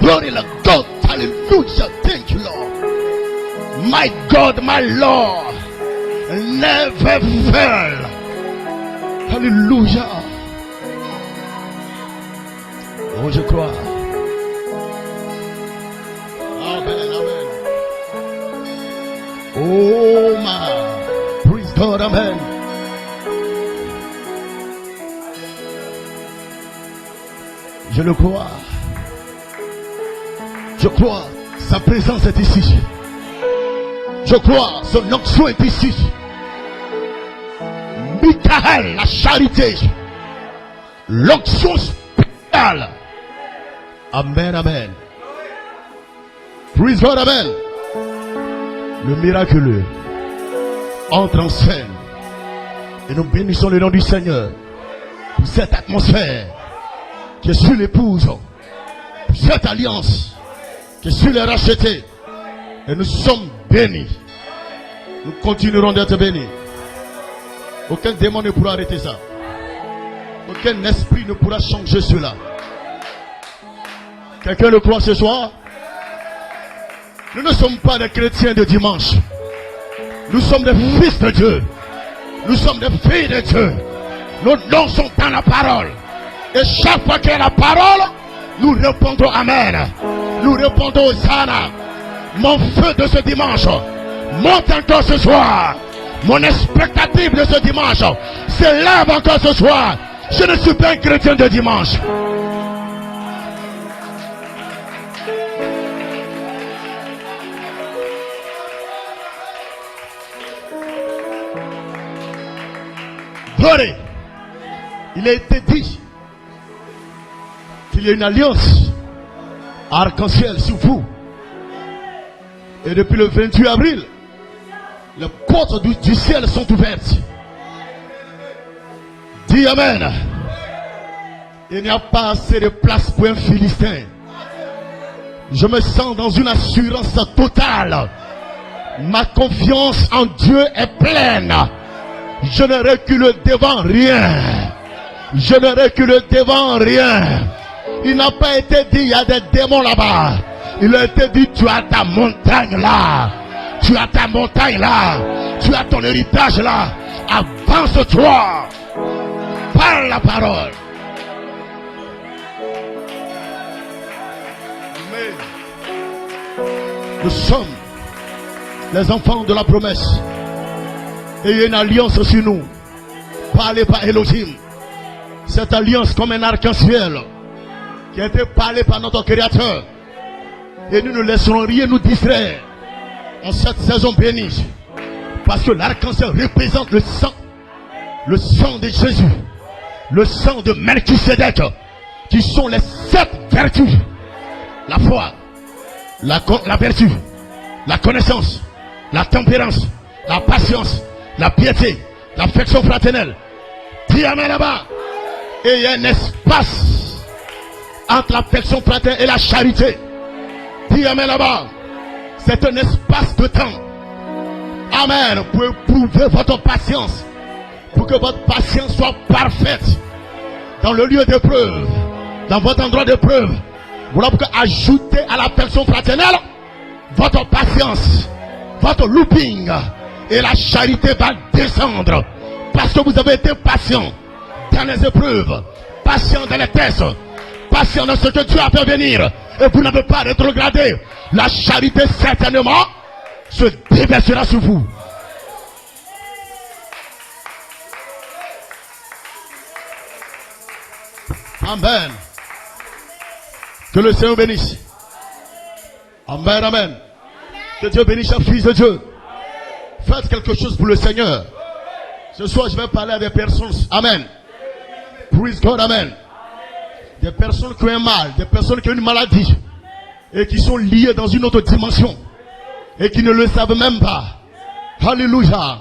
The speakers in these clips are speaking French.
Glory to God. Hallelujah. Thank you, Lord. My God, my Lord, never fail. Hallelujah. Oh, je crois. Amen, amen. Oh, my. Praise God, amen. Je le crois. Je crois. Sa présence est ici. Je crois. Son onction est ici. Michael, la charité. L'onction spéciale. Amen, amen. Praise God, amen. Le miraculeux entre en scène. Et nous bénissons le nom du Seigneur pour cette atmosphère qui est sur l'épouse, pour cette alliance qui est sur les rachetés. Et nous sommes bénis. Nous continuerons d'être bénis. Aucun démon ne pourra arrêter ça. Aucun esprit ne pourra changer cela. Quelqu'un le croit ce soir? Nous ne sommes pas des chrétiens de dimanche. Nous sommes des fils de Dieu. Nous sommes des filles de Dieu. Nos noms sont dans la parole. Et chaque fois qu'il y a la parole, nous répondons Amen. Nous répondons Hosanna. Mon feu de ce dimanche monte encore ce soir. Mon expectative de ce dimanche s'élève encore ce soir. Je ne suis pas un chrétien de dimanche. Glory. Il a été dit qu'il y a une alliance arc-en-ciel sur vous. Et depuis le 28 avril, les portes du ciel sont ouvertes. Dis Amen. Il n'y a pas assez de place pour un Philistin. Je me sens dans une assurance totale. Ma confiance en Dieu est pleine. Je ne recule devant rien. Je ne recule devant rien. Il n'a pas été dit il y a des démons là-bas. Il a été dit tu as ta montagne là. Tu as ta montagne là. Tu as ton héritage là. Avance-toi. Parle la parole. Amen. Nous sommes les enfants de la promesse. Et il y a une alliance sur nous. Parlée par Elohim. Cette alliance comme un arc-en-ciel qui a été parlée par notre Créateur. Et nous ne laisserons rien nous distraire en cette saison bénie. Parce que l'arc-en-ciel représente le sang de Jésus, le sang de Melchisédek, qui sont les 7 vertus. La foi, la vertu, la connaissance, la tempérance, la patience, la piété, l'affection fraternelle. Dis Amen là-bas. Et il y a un espace entre l'affection fraternelle et la charité. Dis Amen là-bas. C'est un espace de temps. Amen. Pour éprouver votre patience. Pour que votre patience soit parfaite. Dans le lieu d'épreuve. Dans votre endroit d'épreuve. Voilà pourquoi ajouter à l'affection fraternelle votre patience. Votre looping. Et la charité va descendre. Parce que vous avez été patient dans les épreuves. Patient dans les tests. Patient dans ce que Dieu a fait venir. Et vous n'avez pas rétrogradé. La charité certainement se déversera sur vous. Amen. Que le Seigneur bénisse. Amen, amen. Que Dieu bénisse chaque fils de Dieu. Faites quelque chose pour le Seigneur. Ce soir, je vais parler à des personnes. Amen. Praise God, amen. Des personnes qui ont un mal, des personnes qui ont une maladie et qui sont liées dans une autre dimension et qui ne le savent même pas. Alléluia.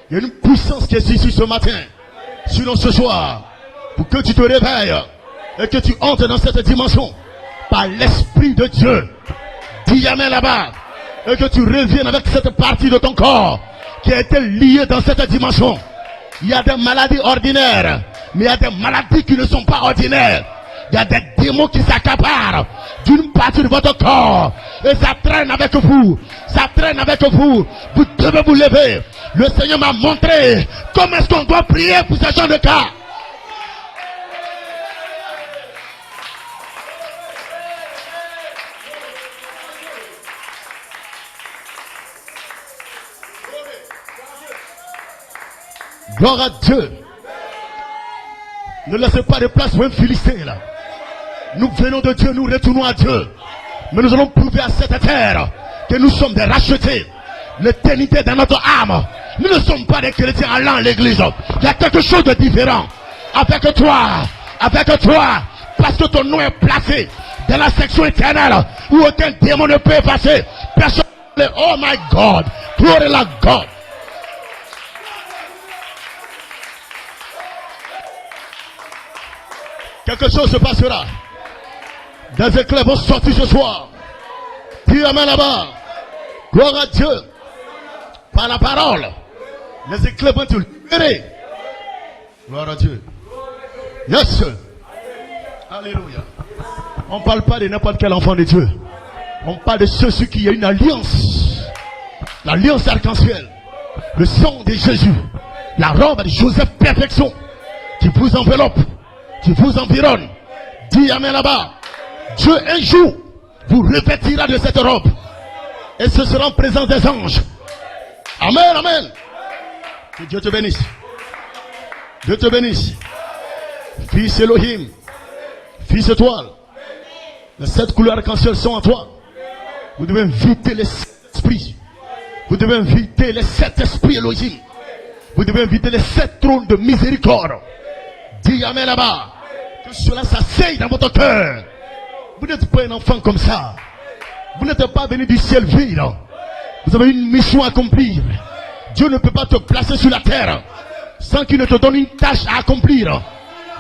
Il y a une puissance qui est ici ce matin, sinon ce soir, pour que tu te réveilles et que tu entres dans cette dimension par l'Esprit de Dieu. Dis Amen là-bas. Et que tu reviennes avec cette partie de ton corps qui a été liée dans cette dimension. Il y a des maladies ordinaires, mais il y a des maladies qui ne sont pas ordinaires. Il y a des démons qui s'accaparent d'une partie de votre corps. Et ça traîne avec vous. Ça traîne avec vous. Vous devez vous lever. Le Seigneur m'a montré comment est-ce qu'on doit prier pour ce genre de cas. Gloire à Dieu. Ne laissez pas de place pour un Philistin là. Nous venons de Dieu, nous retournons à Dieu. Mais nous allons prouver à cette terre que nous sommes des rachetés. L'éternité dans notre âme. Nous ne sommes pas des chrétiens allant à l'église. Il y a quelque chose de différent avec toi. Avec toi. Parce que ton nom est placé dans la section éternelle où aucun démon ne peut passer. Personne. Oh my God. Glory à God. Quelque chose se passera. Des éclairs vont sortir ce soir. Dis amen là-bas. Gloire à Dieu. Par la parole. Les éclairs vont te libérer. Gloire à Dieu. Yes. Alléluia. On ne parle pas de n'importe quel enfant de Dieu. On parle de ceux qui ont une alliance. L'alliance arc-en-ciel. Le sang de Jésus. La robe de Joseph perfection. Qui vous enveloppe. Qui vous environne. Dis amen là-bas. Dieu un jour vous revêtira de cette robe. Et ce sera en présence des anges. Amen, amen. Que Dieu te bénisse. Dieu te bénisse. Fils Elohim. Fils étoile. Les 7 couleurs arc-en-ciel sont en toi. Vous devez inviter les 7 esprits. Vous devez inviter les 7 esprits Elohim. Vous devez inviter les 7 trônes de miséricorde. Dis amen là-bas. Que cela s'asseye dans votre cœur. Vous n'êtes pas un enfant comme ça. Vous n'êtes pas venu du ciel vide. Vous avez une mission à accomplir. Dieu ne peut pas te placer sur la terre sans qu'il ne te donne une tâche à accomplir.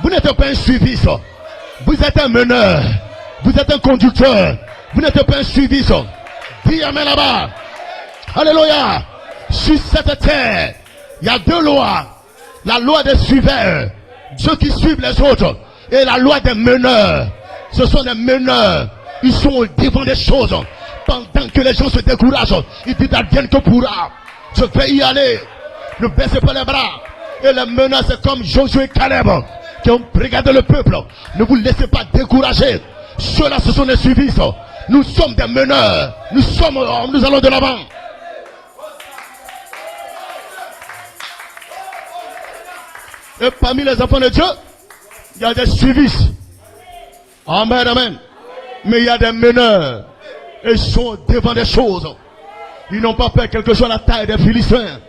Vous n'êtes pas un suiviste. Vous êtes un meneur. Vous êtes un conducteur. Vous n'êtes pas un suiviste. Dis amen là-bas. Alléluia. Sur cette terre, il y a 2 lois. La loi des suiveurs, ceux qui suivent les autres, et la loi des meneurs. Ce sont des meneurs. Ils sont au devant des choses. Pendant que les gens se découragent, ils disent advienne que pourra. Je vais y aller. Ne baissez pas les bras. Et les meneurs, c'est comme Josué et Caleb qui ont regardé le peuple. Ne vous laissez pas décourager. Ceux-là, ce sont des suivistes. Nous sommes des meneurs. Nous allons de l'avant. Et parmi les enfants de Dieu, il y a des suivistes. Amen, amen. Mais il y a des meneurs. Ils sont devant des choses. Ils n'ont pas peur, quelle que soit la taille des Philistins,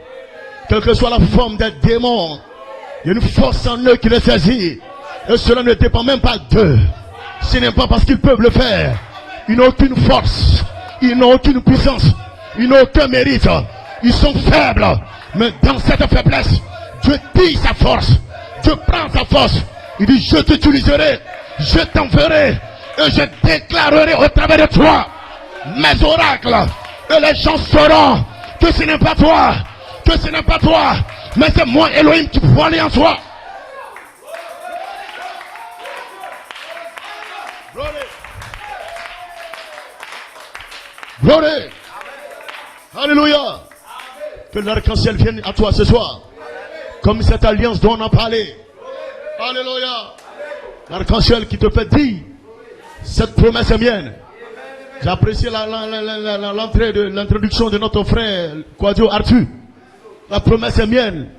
quelle que soit la forme des démons. Il y a une force en eux qui les saisit. Et cela ne dépend même pas d'eux. Ce n'est pas parce qu'ils peuvent le faire. Ils n'ont aucune force. Ils n'ont aucune puissance. Ils n'ont aucun mérite. Ils sont faibles. Mais dans cette faiblesse, Dieu dit sa force. Dieu prend sa force. Il dit, je t'utiliserai. Je t'enverrai. Et je déclarerai au travers de toi mes oracles. Et les gens sauront que ce n'est pas toi. Que ce n'est pas toi. Mais c'est moi, Elohim, qui vois aller en toi. Gloire. Alléluia. Que l'arc-en-ciel vienne à toi ce soir. Comme cette alliance dont on a parlé. Alléluia. L'arc-en-ciel qui te fait dire, cette promesse est mienne. J'ai apprécié l'introduction de notre frère Quadio Arthur. La promesse est mienne.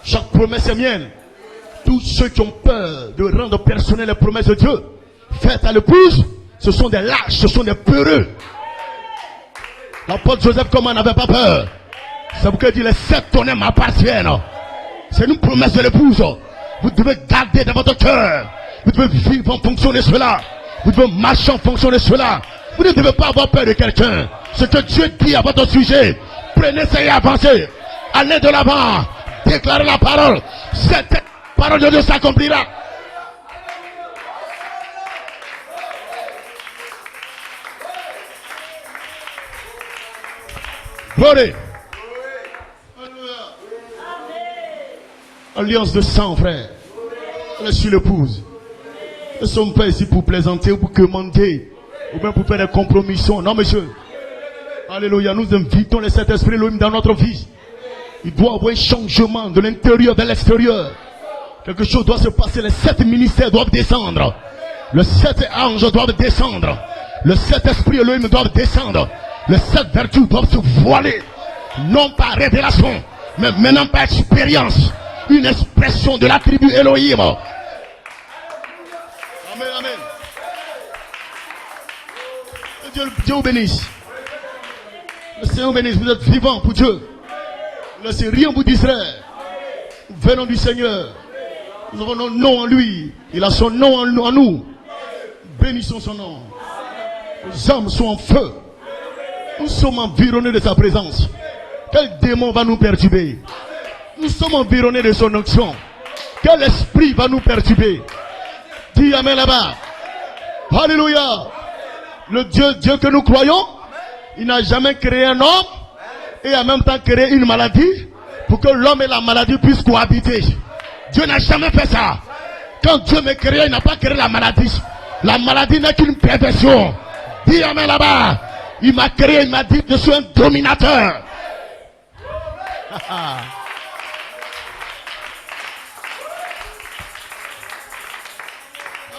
Chaque promesse est mienne. Tous ceux qui ont peur de rendre personnelles les promesses de Dieu faites à l'épouse, ce sont des lâches, ce sont des peureux. L'apôtre Joseph, comme on n'avait pas peur, c'est pourquoi il dit les 7 tonnerres m'appartiennent. C'est une promesse de l'épouse. Vous devez garder dans votre cœur. Vous devez vivre en fonction de cela. Vous devez marcher en fonction de cela. Vous ne devez pas avoir peur de quelqu'un. Ce que Dieu dit à votre sujet, prenez ça et avancez. Allez de l'avant. Déclarez la parole. Cette parole de Dieu s'accomplira. Gloire. Alliance de sang, frère. Elle est sur l'épouse. Nous ne sommes pas ici pour plaisanter ou pour commander ou bien pour faire des compromissions. Non, monsieur. Alléluia. Nous invitons le Saint-Esprit dans notre vie. Il doit y avoir un changement de l'intérieur vers l'extérieur. Quelque chose doit se passer. Les 7 ministères doivent descendre. Les 7 anges doivent descendre. Le Saint-Esprit Elohim doivent descendre. Les 7 vertus doivent se voiler. Non par révélation, mais maintenant par expérience. Une expression de la tribu Elohim. Amen, amen. Dieu vous bénisse. Le Seigneur vous bénisse. Vous êtes vivants pour Dieu. Ne laissez rien vous distraire. Venons du Seigneur. Nous avons notre nom en lui. Il a son nom en nous. Bénissons son nom. Les âmes sont en feu. Nous sommes environnés de sa présence. Quel démon va nous perturber? Nous sommes environnés de son onction. Quel esprit va nous perturber? Dis amen là-bas. Alléluia. Le Dieu que nous croyons, il n'a jamais créé un homme et en même temps créé une maladie pour que l'homme et la maladie puissent cohabiter. Dieu n'a jamais fait ça. Quand Dieu m'a créé, il n'a pas créé la maladie. La maladie n'est qu'une perversion. Dis amen là-bas. Il m'a créé, il m'a dit que je suis un dominateur.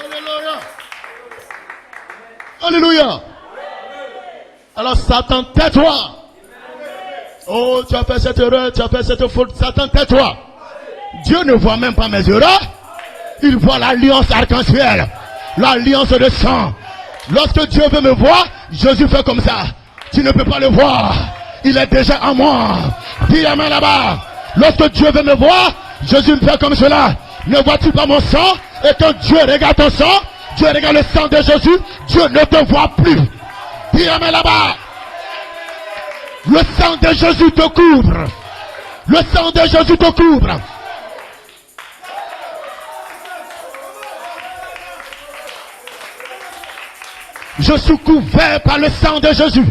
Alléluia. Alléluia. Alors Satan, tais-toi. Oh, tu as fait cette erreur, tu as fait cette faute. Satan, tais-toi. Dieu ne voit même pas mes erreurs. Il voit l'alliance arc-en-ciel. L'alliance de sang. Lorsque Dieu veut me voir, Jésus fait comme ça. Tu ne peux pas le voir. Il est déjà en moi. Dis amen là-bas. Lorsque Dieu veut me voir, Jésus me fait comme cela. Ne vois-tu pas mon sang? Et quand Dieu regarde ton sang, Dieu regarde le sang de Jésus, Dieu ne te voit plus. Dis amen là-bas. Le sang de Jésus te couvre. Le sang de Jésus te couvre. Je suis couvert par le sang de Jésus.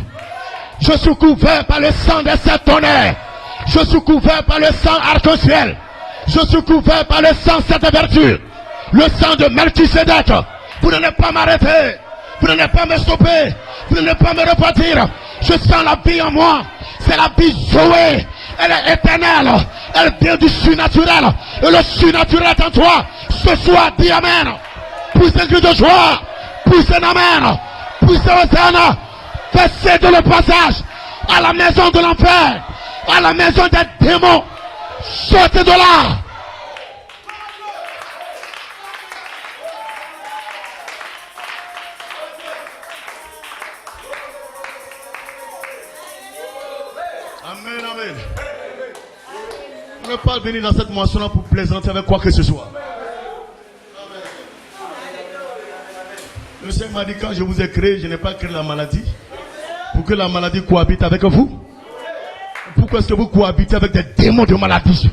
Je suis couvert par le sang de cet tonnerre. Je suis couvert par le sang arc-en-ciel. Je suis couvert par le sang de cette vertu. Le sang de Melchisedec. Vous n'allez pas m'arrêter. Vous n'allez pas me stopper. Vous n'allez pas me repartir. Je sens la vie en moi. C'est la vie Zoé. Elle est éternelle. Elle vient du surnaturel. Et le surnaturel est en toi. Ce soir, dis amen. Pousse un cri de joie. Pousse un amen. Pousse un hosanna. Fais céder le passage à la maison de l'enfer, à la maison des démons. Sortez de là. Amen, amen. On ne peut pas venir dans cette moisson pour plaisanter avec quoi que ce soit. Le Seigneur m'a dit, quand je vous ai créé, je n'ai pas créé la maladie pour que la maladie cohabite avec vous. Pourquoi est-ce que vous cohabitez avec des démons de maladie?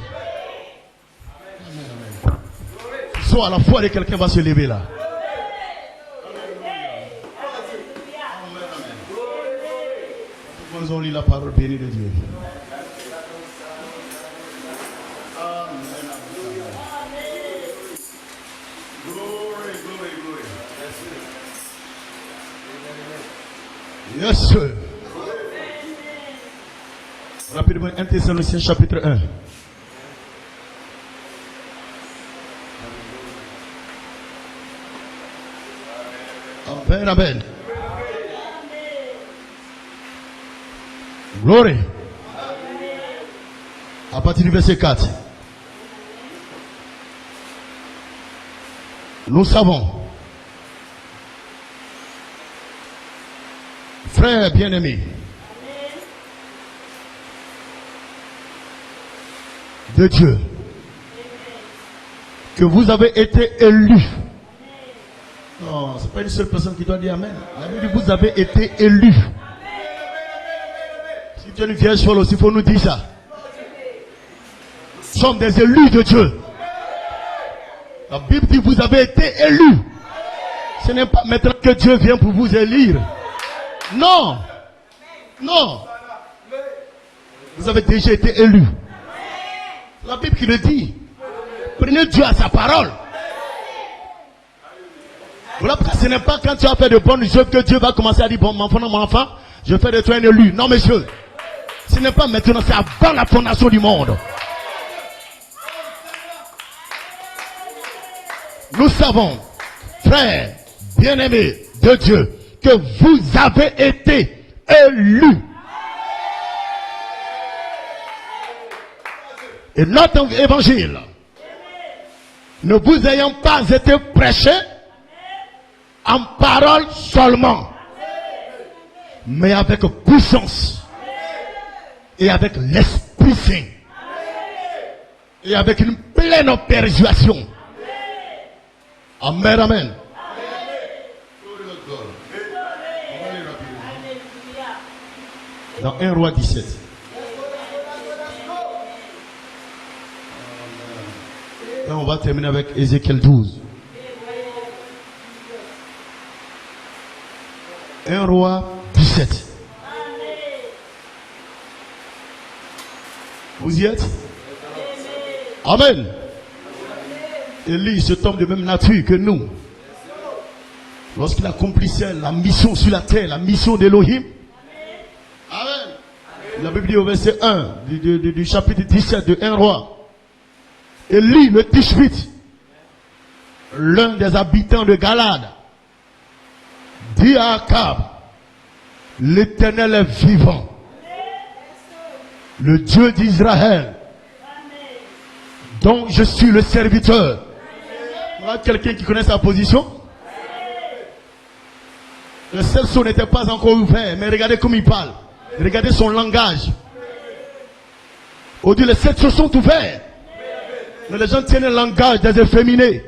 Soit à la foi de quelqu'un va se lever là. On lit la parole bénie de Dieu. Yes, sir. Rapidement, 1 Thessaloniciens chapitre 1. Amen, amen. Glory. À partir du verset 4. Nous savons, frères bien-aimés, de Dieu, que vous avez été élus. Non, c'est pas une seule personne qui doit dire amen. La Bible dit vous avez été élus. Si tu es une vierge folle aussi, il faut nous dire ça. Nous sommes des élus de Dieu. La Bible dit vous avez été élus. Ce n'est pas maintenant que Dieu vient pour vous élire. Non. Non. Vous avez déjà été élus. La Bible qui le dit. Prenez Dieu à sa parole. Voilà pourquoi ce n'est pas quand tu as fait de bonnes œuvres que Dieu va commencer à dire, bon, mon enfant, je fais de toi un élu. Non, monsieur. Ce n'est pas maintenant, c'est avant la fondation du monde. Nous savons, frères, bien-aimés de Dieu, que vous avez été élus. Et notre évangile, ne vous ayant pas été prêché en parole seulement, mais avec puissance et avec l'Esprit Saint et avec une pleine persuasion. Amen, amen. Dans 1 Roi 17. Et on va terminer avec Ézéchiel 12. 1 Roi 17. Vous y êtes? Amen. Élie, cet homme de même nature que nous, lorsqu'il accomplissait la mission sur la terre, la mission d'Élohim. Amen. La Bible dit au verset 1 du chapitre 17 de 1 Roi. Élie le Tishbite, l'un des habitants de Galade, dit à Akab, l'Éternel est vivant, le Dieu d'Israël, dont je suis le serviteur. Voilà quelqu'un qui connaît sa position. Le seul son n'était pas encore ouvert, mais regardez comme il parle. Regardez son langage. Aujourd'hui, les 7 sons sont ouverts. Mais les gens tiennent le langage des efféminés.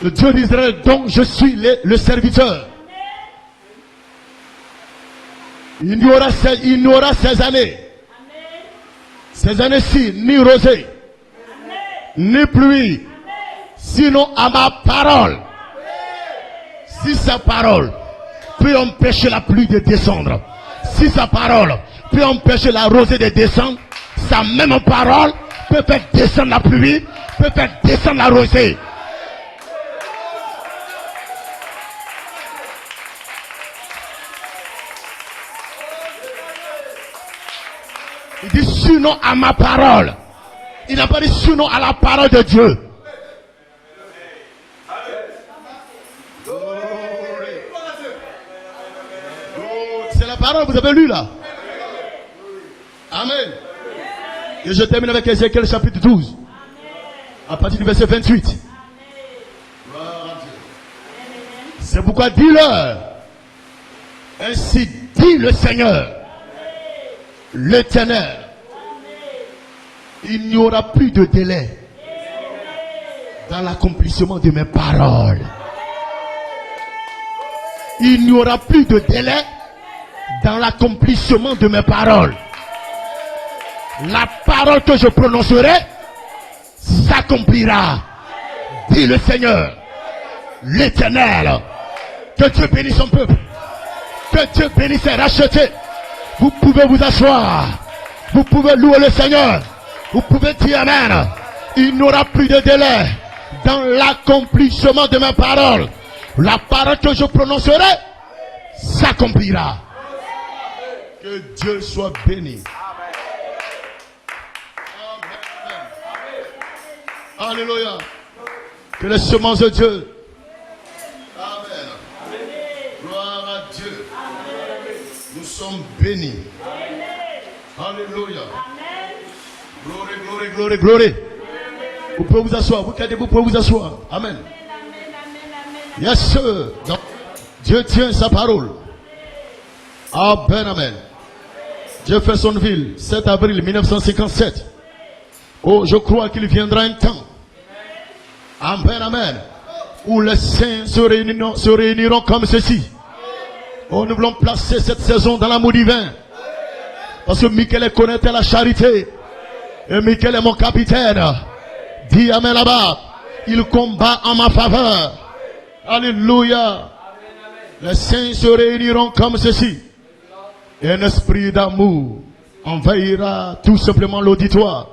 Le Dieu d'Israël dont je suis le serviteur. Il n'y aura ces années. Ces années-ci, ni rosée, ni pluie, sinon à ma parole. Si sa parole peut empêcher la pluie de descendre, si sa parole peut empêcher la rosée de descendre, sa même parole peut faire descendre la pluie, peut faire descendre la rosée. Il dit sinon à ma parole. Il n'a pas dit sinon à la parole de Dieu. C'est la parole que vous avez lue là. Amen. Et je termine avec Ézéchiel chapitre 12. À partir du verset 28. C'est pourquoi dis-leur. Ainsi dit le Seigneur, l'Éternel. Il n'y aura plus de délai dans l'accomplissement de mes paroles. Il n'y aura plus de délai dans l'accomplissement de mes paroles. La parole que je prononcerai s'accomplira, dit le Seigneur, l'Éternel. Que Dieu bénisse son peuple. Que Dieu bénisse et rachète. Vous pouvez vous asseoir. Vous pouvez louer le Seigneur. Vous pouvez dire Amen. Il n'y aura plus de délai dans l'accomplissement de mes paroles. La parole que je prononcerai s'accomplira. Que Dieu soit béni. Amen. Alléluia. Que les semences de Dieu. Amen. Gloire à Dieu. Nous sommes bénis. Alléluia. Glory, glory, glory, glory. Vous pouvez vous asseoir. Vous pouvez vous asseoir. Amen. Yes, sir. Donc, Dieu tient sa parole. Amen, amen. Jeffersonville, 7 avril 1957. Oh, je crois qu'il viendra un temps. Amen, amen. Où les saints se réuniront comme ceci. Oh, nous voulons placer cette saison dans l'amour divin. Parce que Michael connaît la charité. Et Michael est mon capitaine. Dis Amen là-bas. Il combat en ma faveur. Alléluia. Les saints se réuniront comme ceci. Et un esprit d'amour envahira tout simplement l'auditoire.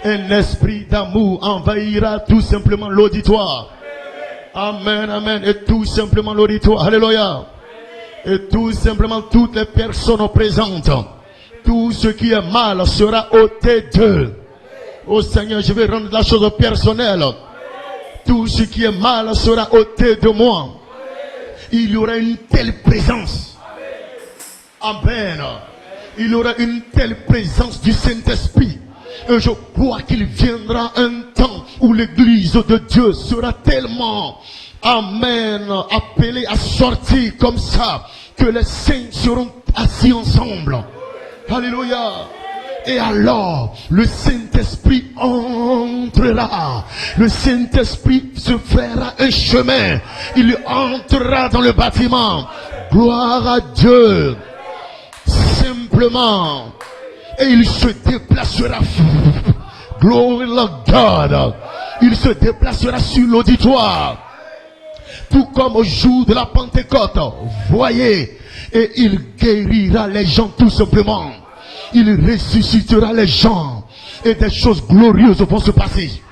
Un esprit d'amour envahira tout simplement l'auditoire. Amen, amen. Et tout simplement l'auditoire. Alléluia. Et tout simplement toutes les personnes présentes. Tout ce qui est mal sera ôté d'eux. Oh Seigneur, je vais rendre la chose personnelle. Tout ce qui est mal sera ôté de moi. Il y aura une telle présence. Amen. Il y aura une telle présence du Saint-Esprit. Et je crois qu'il viendra un temps où l'église de Dieu sera tellement, amen, appelée à sortir comme ça, que les saints seront assis ensemble. Alléluia. Et alors, le Saint-Esprit entrera. Le Saint-Esprit se fera un chemin. Il entrera dans le bâtiment. Gloire à Dieu. Simplement. Et il se déplacera. Glory to God. Il se déplacera sur l'auditoire. Tout comme au jour de la Pentecôte. Voyez. Et il guérira les gens tout simplement. Il ressuscitera les gens. Et des choses glorieuses vont se passer.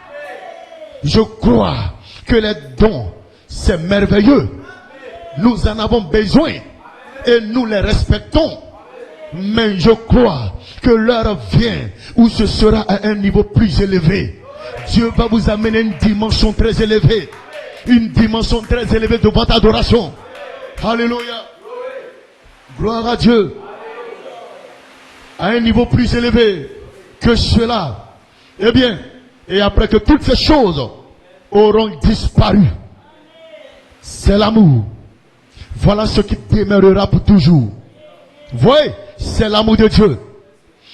Je crois que les dons, c'est merveilleux. Nous en avons besoin. Et nous les respectons. Mais je crois que l'heure vient où ce sera à un niveau plus élevé. Dieu va vous amener une dimension très élevée. Une dimension très élevée de votre adoration. Alléluia. Gloire à Dieu. À un niveau plus élevé que cela. Eh bien, et après que toutes ces choses auront disparu, c'est l'amour. Voilà ce qui demeurera pour toujours. Voyez, c'est l'amour de Dieu.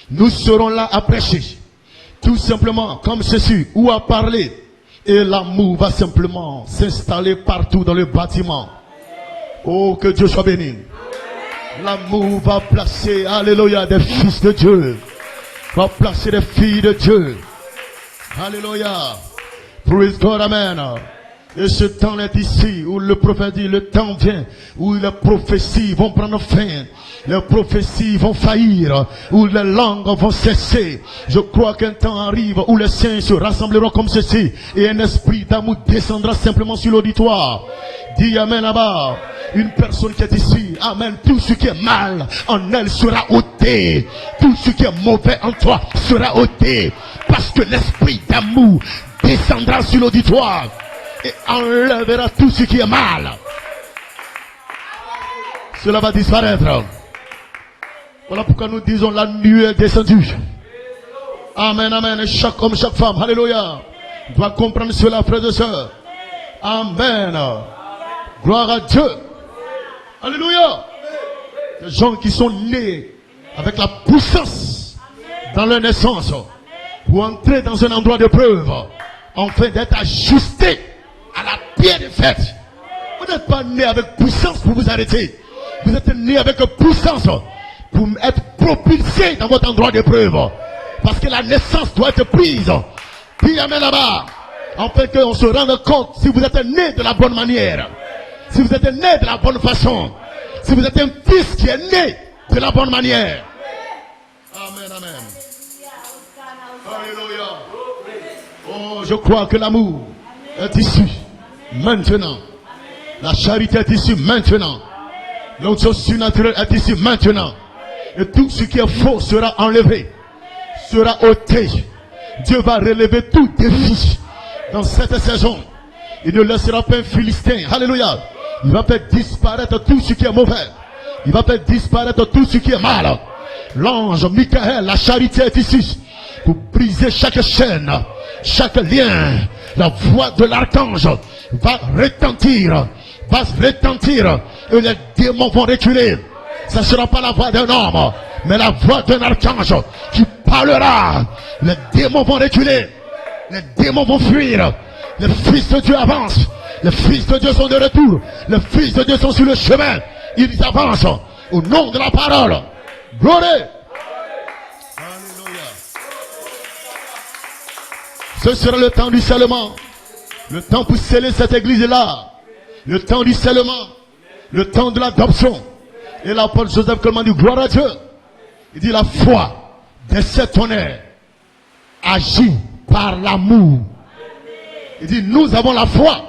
Nous serons là à prêcher. Tout simplement comme ceci, ou à parler. Et l'amour va simplement s'installer partout dans le bâtiment. Oh, que Dieu soit béni. L'amour va placer, alléluia, des fils de Dieu. Va placer des filles de Dieu. Alléluia. Praise God, amen. Et ce temps est ici où le prophète dit, le temps vient où les prophéties vont prendre fin. Les prophéties vont faillir, où les langues vont cesser. Je crois qu'un temps arrive où les saints se rassembleront comme ceci. Et un esprit d'amour descendra simplement sur l'auditoire. Dis amen là-bas. Une personne qui est ici, amen, tout ce qui est mal en elle sera ôté. Tout ce qui est mauvais en toi sera ôté. Parce que l'esprit d'amour descendra sur l'auditoire et enlèvera tout ce qui est mal. Cela va disparaître. Voilà pourquoi nous disons la nuée est descendue. Amen, amen. Et chaque homme, chaque femme, alléluia, doit comprendre cela, frères et sœurs. Amen. Gloire à Dieu. Alléluia. Des gens qui sont nés avec la puissance dans leur naissance pour entrer dans un endroit de preuve, afin d'être ajustés à la pierre de fête. Vous n'êtes pas né avec puissance pour vous arrêter. Vous êtes né avec puissance pour être propulsé dans votre endroit de preuve. Parce que la naissance doit être prise. Puis amen là-bas. Afin qu'on se rende compte si vous êtes né de la bonne manière. Si vous êtes né de la bonne façon. Si vous êtes un fils qui est né de la bonne manière. Amen, amen. Alléluia. Oh, je crois que l'amour est ici maintenant. La charité est ici maintenant. L'onction surnaturelle est ici maintenant. Et tout ce qui est faux sera enlevé, sera ôté. Dieu va relever tout défi dans cette saison. Il ne laissera pas un Philistin. Alléluia. Il va faire disparaître tout ce qui est mauvais. Il va faire disparaître tout ce qui est mal. L'ange Michael, la charité est ici pour briser chaque chaîne, chaque lien. La voix de l'archange va retentir. Et les démons vont reculer. Ce ne sera pas la voix d'un homme, mais la voix d'un archange qui parlera. Les démons vont reculer. Les démons vont fuir. Les fils de Dieu avancent. Les fils de Dieu sont de retour. Les fils de Dieu sont sur le chemin. Ils avancent au nom de la parole. Gloire. Alléluia. Ce sera le temps du scellement. Le temps pour sceller cette église-là. Le temps du scellement. Le temps de l'adoption. Et l'apôtre Joseph Coleman dit gloire à Dieu. Il dit la foi de cet honneur agit par l'amour. Il dit, nous avons la foi,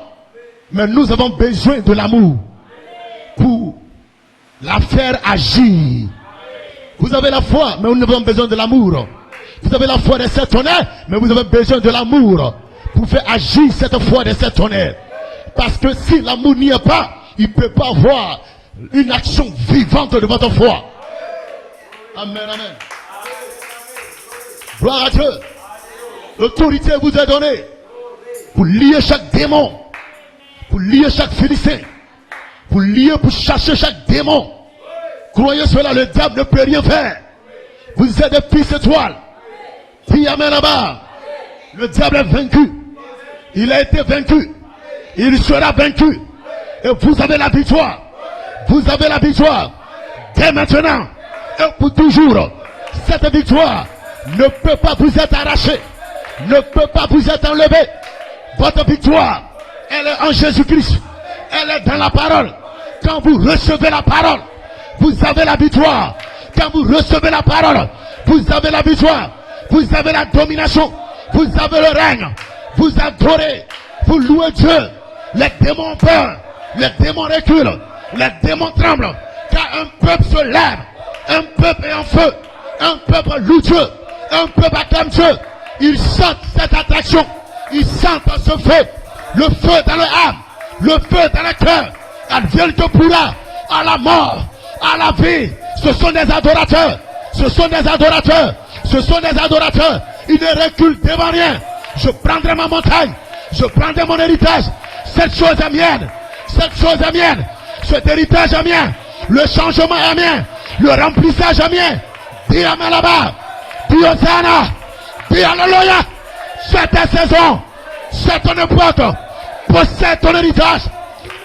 mais nous avons besoin de l'amour pour la faire agir. Vous avez la foi, mais nous avons besoin de l'amour. Vous avez la foi de cet tonnerre, mais vous avez besoin de l'amour pour faire agir cette foi de cet tonnerre. Parce que si l'amour n'y est pas, il ne peut pas avoir une action vivante de votre foi. Amen, amen. Gloire à Dieu. L'autorité vous est donnée pour lier chaque démon, pour lier chaque philistin, pour chercher chaque démon. Croyez cela, le diable ne peut rien faire. Vous êtes des fils étoiles. Dis amen là-bas. Le diable est vaincu. Il a été vaincu. Il sera vaincu. Et vous avez la victoire. Vous avez la victoire. Dès maintenant et pour toujours. Cette victoire ne peut pas vous être arrachée. Ne peut pas vous être enlevée. Votre victoire, elle est en Jésus-Christ. Elle est dans la parole. Quand vous recevez la parole, vous avez la victoire. Quand vous recevez la parole, vous avez la victoire. Vous avez la domination. Vous avez le règne. Vous adorez. Vous louez Dieu. Les démons ont peur. Les démons reculent. Les démons tremblent. Car un peuple se lève. Un peuple est en feu. Un peuple loue Dieu. Un peuple acclame Dieu. Ils sentent cette attraction. Ils sentent ce feu. Le feu dans le âme. Le feu dans le cœur. Advienne que pourra. À la mort. À la vie. Ce sont des adorateurs. Ce sont des adorateurs. Ce sont des adorateurs. Ils ne reculent devant rien. Je prendrai ma montagne. Je prendrai mon héritage. Cette chose est mienne. Cette chose est mienne. Cet héritage est mien. Le changement est mien. Le remplissage est mien. Dis amen là-bas. Dis Hosanna. Dis alléluia. C'est ta saison. C'est ton époque. Possède ton héritage.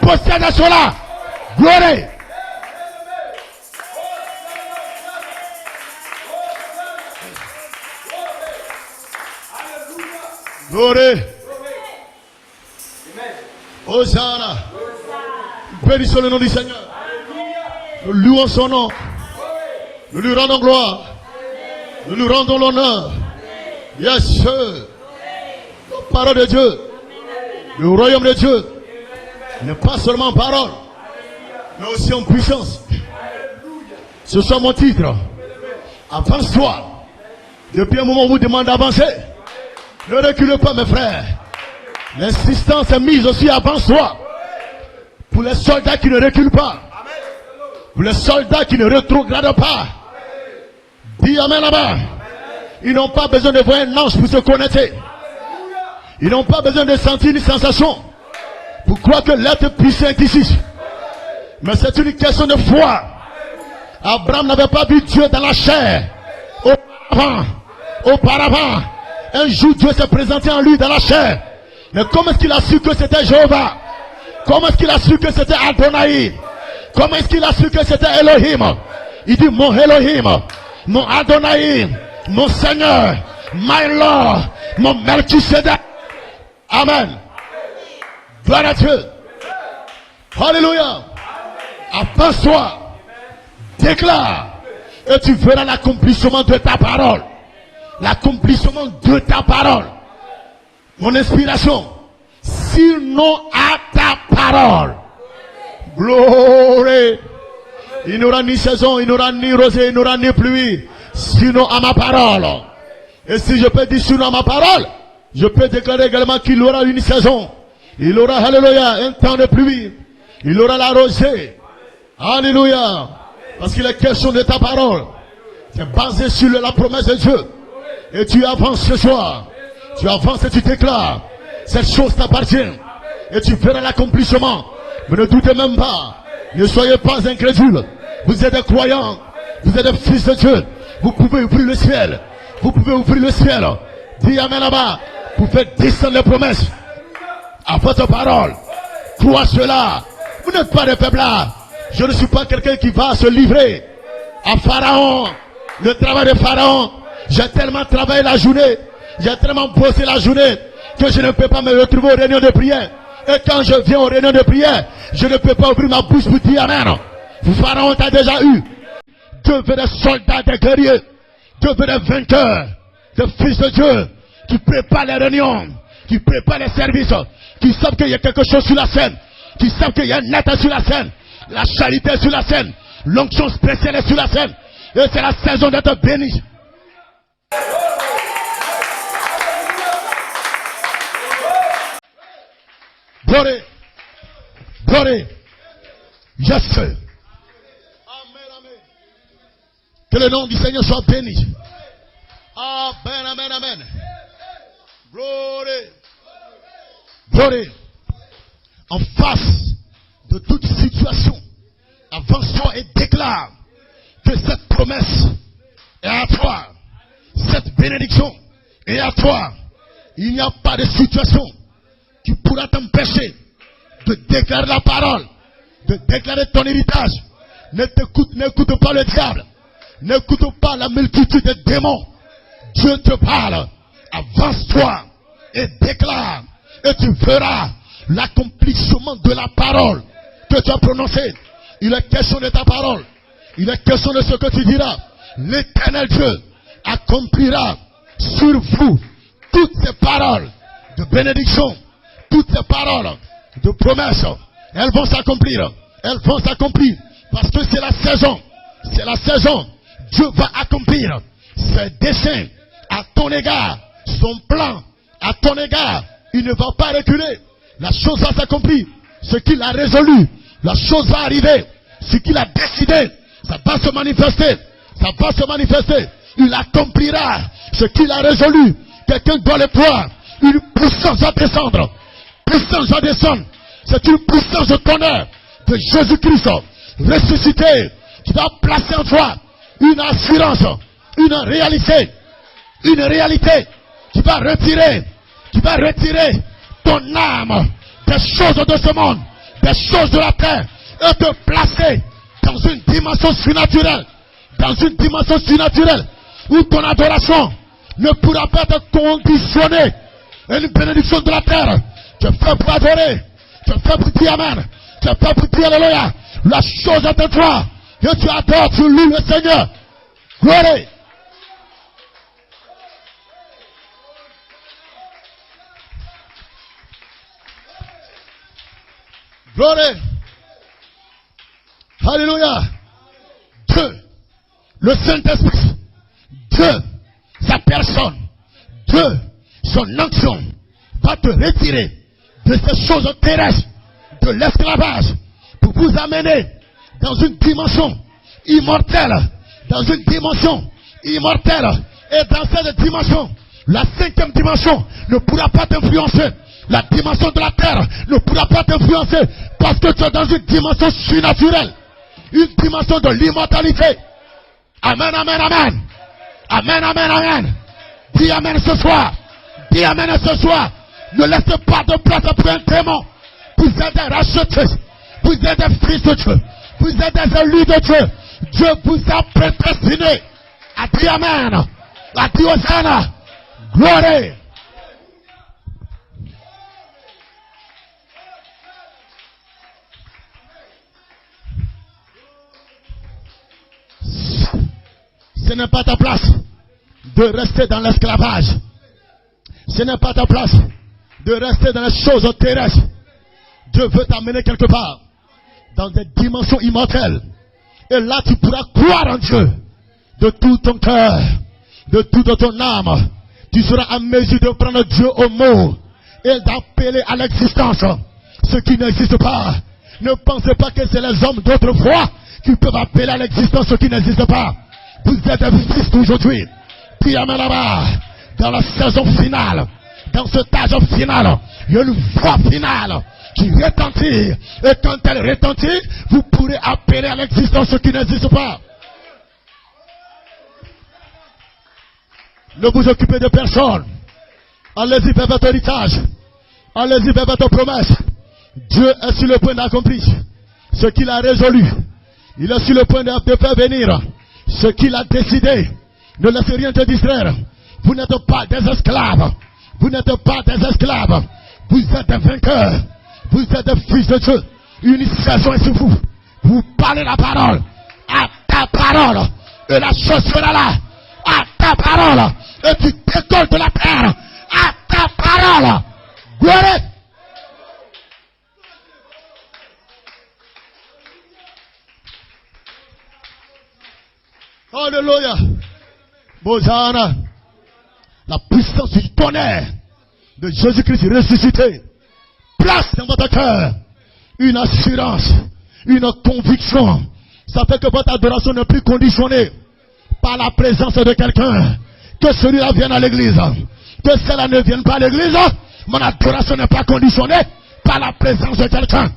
Possède cela. Gloire. Gloire. Hosanna. Bénissons le nom du Seigneur. Nous louons son nom. Nous lui rendons gloire. Nous lui rendons l'honneur. Yes, sir. La parole de Dieu. Le royaume de Dieu n'est pas seulement en parole, mais aussi en puissance. Ce soit mon titre. Avance-toi. Depuis un moment, on vous demande d'avancer. Ne reculez pas, mes frères. L'insistance est mise aussi avance-toi. Pour les soldats qui ne reculent pas. Pour les soldats qui ne rétrogradent pas. Dis amen là-bas. Ils n'ont pas besoin de voir un ange pour se connecter. Ils n'ont pas besoin de sentir une sensation pour croire que l'être puissant est ici. Mais c'est une question de foi. Abraham n'avait pas vu Dieu dans la chair. Auparavant, un jour Dieu s'est présenté en lui dans la chair. Mais comment est-ce qu'il a su que c'était Jéhovah? Comment est-ce qu'il a su que c'était Adonai? Comment est-ce qu'il a su que c'était Elohim? Il dit mon Elohim, mon Adonai, mon Seigneur, my Lord, mon Melchisedec. Amen. Gloire à Dieu. Alléluia. Avance-toi. Déclare. Et tu verras l'accomplissement de ta parole. L'accomplissement de ta parole. Mon inspiration. Sinon à ta parole. Gloire. Il n'y aura ni saison, il n'y aura ni rosée, il n'y aura ni pluie. Sinon à ma parole. Et si je peux dire sinon à ma parole, je peux déclarer également qu'il y aura une saison. Il aura, alléluia, un temps de pluie. Il aura la rosée. Alléluia. Parce qu'il est question de ta parole. C'est basé sur la promesse de Dieu. Et tu avances ce soir. Tu avances et tu déclares. Cette chose t'appartient. Et tu feras l'accomplissement. Mais ne doutez même pas. Ne soyez pas incrédules. Vous êtes des croyants. Vous êtes des fils de Dieu. Vous pouvez ouvrir le ciel. Vous pouvez ouvrir le ciel. Dis amen là-bas. Pour faire descendre les promesses. À votre parole. Crois cela. Vous n'êtes pas des faiblards. Je ne suis pas quelqu'un qui va se livrer à Pharaon. Le travail de Pharaon. J'ai tellement travaillé la journée. J'ai tellement bossé la journée que je ne peux pas me retrouver aux réunions de prière. Et quand je viens aux réunions de prière, je ne peux pas ouvrir ma bouche pour dire amen. Pharaon t'a déjà eu. Dieu veut des soldats, des guerriers. Dieu veut des vainqueurs, des fils de Dieu. qui préparent les réunions, qui préparent les services, qui savent qu'il y a quelque chose sur la scène, qui savent qu'il y a un état sur la scène, la charité est sur la scène, l'onction spéciale est sur la scène, et c'est la saison d'être béni. Glory, glory, yes sir. Amen, amen. Que le nom du Seigneur soit béni. Amen, amen, amen. Glory, glory. En face de toute situation, avance-toi et déclare que cette promesse est à toi. Cette bénédiction est à toi. Il n'y a pas de situation qui pourra t'empêcher de déclarer la parole, de déclarer ton héritage. N'écoute pas le diable. N'écoute pas la multitude de démons. Dieu te parle. Avance-toi et déclare. Et tu verras l'accomplissement de la parole que tu as prononcée. Il est question de ta parole. Il est question de ce que tu diras. L'Éternel Dieu accomplira sur vous toutes ces paroles de bénédiction, toutes ces paroles de promesses. Elles vont s'accomplir. Elles vont s'accomplir. Parce que c'est la saison. C'est la saison. Dieu va accomplir ses desseins à ton égard. Son plan à ton égard. Il ne va pas reculer. La chose va s'accomplir. Ce qu'il a résolu, la chose va arriver. Ce qu'il a décidé, ça va se manifester. Ça va se manifester. Il accomplira ce qu'il a résolu. Quelqu'un doit le croire. Une puissance va descendre. Puissance va descendre. C'est une puissance de tonnerre de Jésus-Christ ressuscité qui va placer en toi une assurance, une réalité qui va retirer ton âme des choses de ce monde, des choses de la terre, et te placer dans une dimension surnaturelle, où ton adoration ne pourra pas être conditionnée à une bénédiction de la terre. Tu es fait pour adorer, tu es fait pour dire Amen, tu es fait pour dire Alléluia. La chose est en toi, que tu adores, tu loues le Seigneur. Gloire. Gloire. Alléluia. Dieu, le Saint-Esprit, Dieu, sa personne, Dieu, son onction, va te retirer de ces choses terrestres, de l'esclavage, pour vous amener dans une dimension immortelle, Et dans cette dimension, la 5e dimension ne pourra pas t'influencer. La dimension de la terre ne pourra pas t'influencer, parce que tu es dans une dimension surnaturelle, une dimension de l'immortalité. Amen, amen, amen. Amen, amen, amen. Dis amen ce soir. Dis amen ce soir. Ne laisse pas de place pour un démon. Vous êtes des rachetés. Vous êtes des fils de Dieu. Vous êtes des élus de Dieu. Dieu vous a prédestiné. À dire amen. À dire Hosanna. Gloire. Ce n'est pas ta place de rester dans l'esclavage. Ce n'est pas ta place de rester dans les choses terrestres. Dieu veut t'amener quelque part dans des dimensions immortelles. Et là, tu pourras croire en Dieu de tout ton cœur, de toute ton âme. Tu seras en mesure de prendre Dieu au mot et d'appeler à l'existence ce qui n'existe pas. Ne pensez pas que c'est les hommes d'autrefois qui peuvent appeler à l'existence ce qui n'existe pas. Vous êtes des fils d'aujourd'hui. Puis amen là-bas, dans la saison finale, dans ce âge final, il y a une voix finale qui retentit. Et quand elle retentit, vous pourrez appeler à l'existence ce qui n'existe pas. Ne vous occupez de personne. Allez-y vers votre héritage. Allez-y vers votre promesse. Dieu est sur le point d'accomplir ce qu'il a résolu. Il est sur le point de faire venir ce qu'il a décidé. Ne laissez rien te distraire. Vous n'êtes pas des esclaves. Vous n'êtes pas des esclaves. Vous êtes des vainqueurs. Vous êtes des fils de Dieu. Une saison est sur vous. Vous parlez la parole. À ta parole. Et la chose sera là. À ta parole. Et tu décolles de la terre. à ta parole. Gloire. Alléluia. Hosanna. La puissance du tonnerre de Jésus-Christ ressuscité. Place dans votre cœur une assurance, une conviction. Ça fait que votre adoration n'est plus conditionnée par la présence de quelqu'un. Que celui-là vienne à l'église, que cela ne vienne pas à l'église. Mon adoration n'est pas conditionnée par la présence de quelqu'un.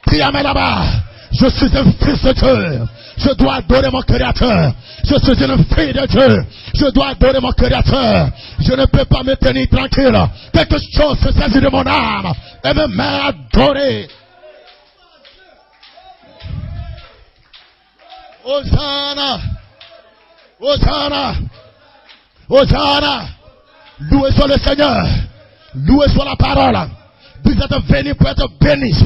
Priez-moi là-bas. Je suis un fils de Dieu. Je dois adorer mon Créateur. Je suis une fille de Dieu. Je dois adorer mon Créateur. Je ne peux pas me tenir tranquille. Quelque chose se saisit de mon âme et me met à adorer. Hosanna. Hosanna. Hosanna. Loué soit le Seigneur. Loué soit la parole. Vous êtes venus pour être bénis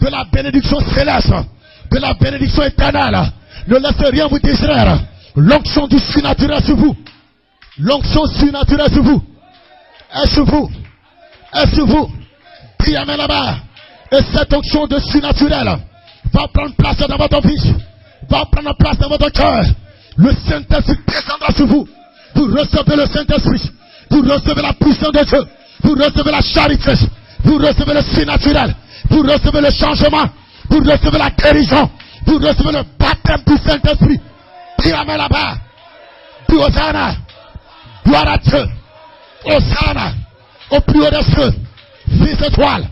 de la bénédiction céleste, de la bénédiction éternelle. Ne laissez rien vous distraire. L'onction du surnaturel sur vous. L'onction surnaturelle sur vous. Est sur vous. Est sur vous. Priez là-bas. Et cette onction de surnaturel va prendre place dans votre vie. Va prendre place dans votre cœur. Le Saint-Esprit descendra sur vous. Vous recevez le Saint-Esprit. Vous recevez la puissance de Dieu. Vous recevez la charité. Vous recevez le surnaturel. Vous recevez le changement. Vous recevez la guérison. Vous recevez le baptême du Saint-Esprit. Priez là-bas. Puis Hosanna. Gloire à Dieu. Hosanna. Au plus haut des cieux. Fils étoile.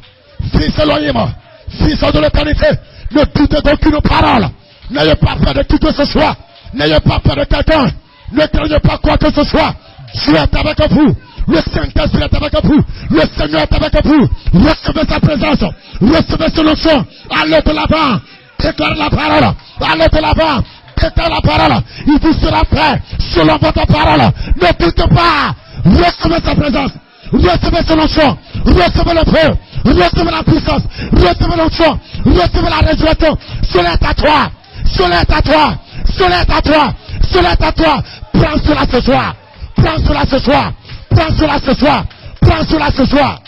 Fils Elohim. Fils de l'éternité. Ne doutez d'aucune parole. N'ayez pas peur de qui que ce soit. N'ayez pas peur de quelqu'un. Ne craignez pas quoi que ce soit. Dieu est avec vous. Le Saint-Esprit est avec vous. Le Seigneur est avec vous. Recevez sa présence. Recevez son onction. Allez de l'avant. Déclarez la parole. Allez de l'avant. Déclarez la parole. Il vous sera fait selon votre parole. Ne doutez pas. Recevez sa présence. Recevez son onction. Recevez le feu. Recevez la puissance. Recevez l'onction. Recevez la résurrection. Cela est à toi. Cela est à toi. Cela est à toi. Cela est à toi. Prends cela ce soir. Prends cela ce soir. Prends cela ce soir. Prends cela ce soir.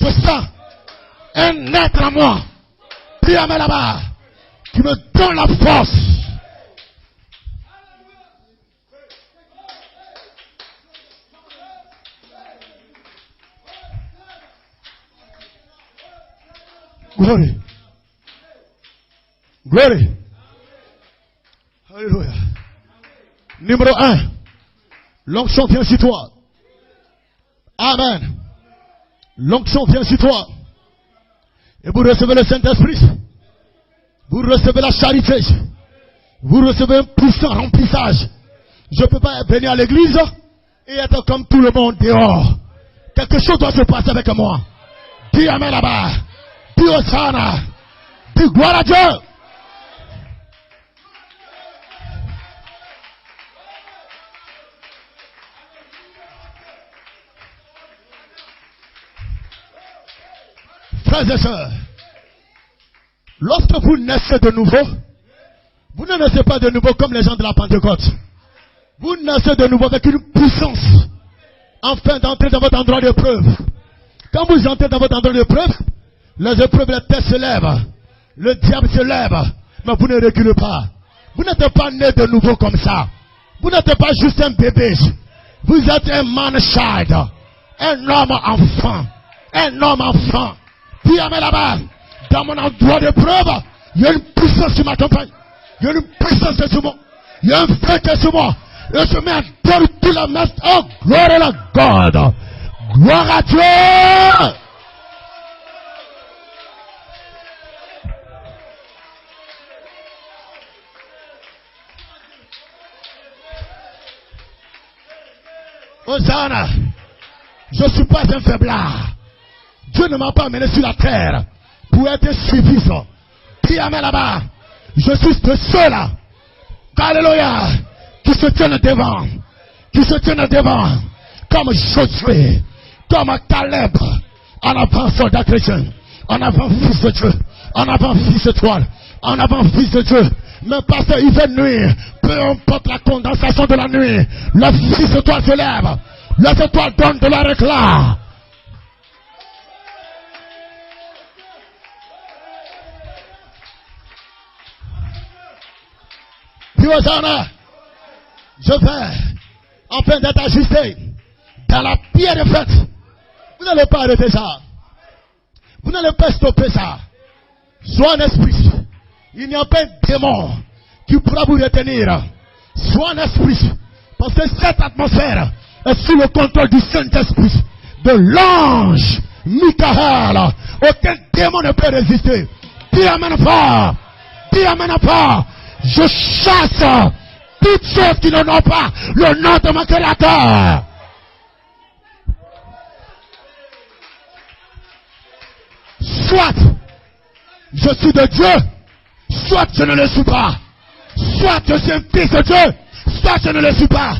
Je sens un être à moi. Priez-moi là-bas. Qui me donne la force. Glory. Glory. Alléluia. Numéro 1. L'onction vient sur toi. Amen. L'onction vient sur toi. Et vous recevez le Saint-Esprit. Vous recevez la charité. Vous recevez un puissant remplissage. Je ne peux pas venir à l'église et être comme tout le monde dehors. Quelque chose doit se passer avec moi. Dis amen là-bas. Dis Hosanna. Dis gloire à Dieu. Frères et sœurs, lorsque vous naissez de nouveau, vous ne naissez pas de nouveau comme les gens de la Pentecôte. Vous naissez de nouveau avec une puissance afin d'entrer dans votre endroit d'épreuve. Quand vous entrez dans votre endroit d'épreuve, les épreuves, les tests se lèvent. Le diable se lève. Mais vous ne reculez pas. Vous n'êtes pas né de nouveau comme ça. Vous n'êtes pas juste un bébé. Vous êtes un man-child. Un homme enfant. Un homme enfant. Puis là-bas, dans mon endroit d'épreuve, il y a une puissance qui m'accompagne. Il y a une puissance qui est sur moi. Il y a un feu qui est sur moi. Et je mets à terre tout la messe. Oh, gloire à la God. Gloire à Dieu. Hosanna. Je ne suis pas un faiblard. Dieu ne m'a pas amené sur la terre pour être suffisant. Priez-moi là-bas. Je suis de ceux-là. Alléluia. Qui se tiennent devant. Qui se tiennent devant. Comme Josué. comme Caleb. En avant, soldat chrétien. En avant, fils de Dieu. En avant, fils étoile. En avant, fils de Dieu. Mais pasteur, il fait nuit. Peu importe la condensation de la nuit. Le fils étoile se lève. Les étoiles donnent de leur éclat. Puis Hosanna, je vais, en peine d'être ajusté, dans la pierre de fête. Vous n'allez pas arrêter ça. Vous n'allez pas stopper ça. Sois un esprit. Il n'y a pas un démon qui pourra vous retenir. Sois un esprit. Parce que cette atmosphère est sous le contrôle du Saint-Esprit, de l'ange Michael. Aucun démon ne peut résister. Dis amen fort. Dis amen fort. Je chasse toutes choses qui n'ont pas le nom de mon Créateur. Soit je suis de Dieu, soit je ne le suis pas. Soit je suis un fils de Dieu, soit je ne le suis pas.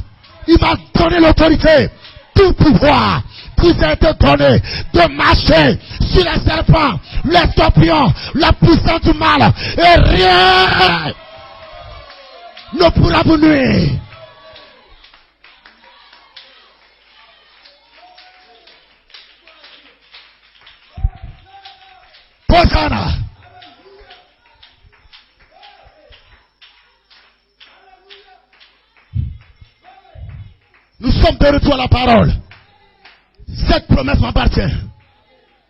Il m'a donné l'autorité, tout pouvoir qui s'est été donné de marcher sur les serpents, les scorpions, la puissance du mal, et rien ne pourra vous nuire. Hosanna. Nous sommes de retour à la parole. Cette promesse m'appartient.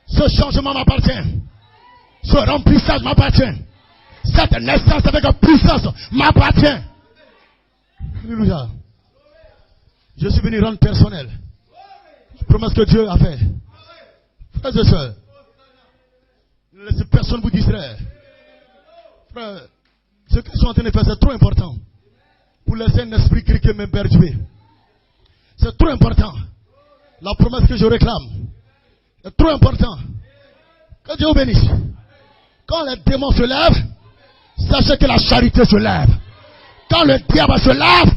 Ce changement m'appartient. Ce remplissage m'appartient. Cette naissance avec une puissance m'appartient. Alléluia. Je suis venu rendre personnel. Je promets que Dieu a fait. Frères et sœurs, ne laissez personne vous distraire. Frère, ce que je suis en train de faire, c'est trop important. Pour laisser un esprit criquer me perturber. C'est trop important. La promesse que je réclame est trop important. Que Dieu vous bénisse. Quand les démons se lèvent, sachez que la charité se lève. Quand le diable se lève,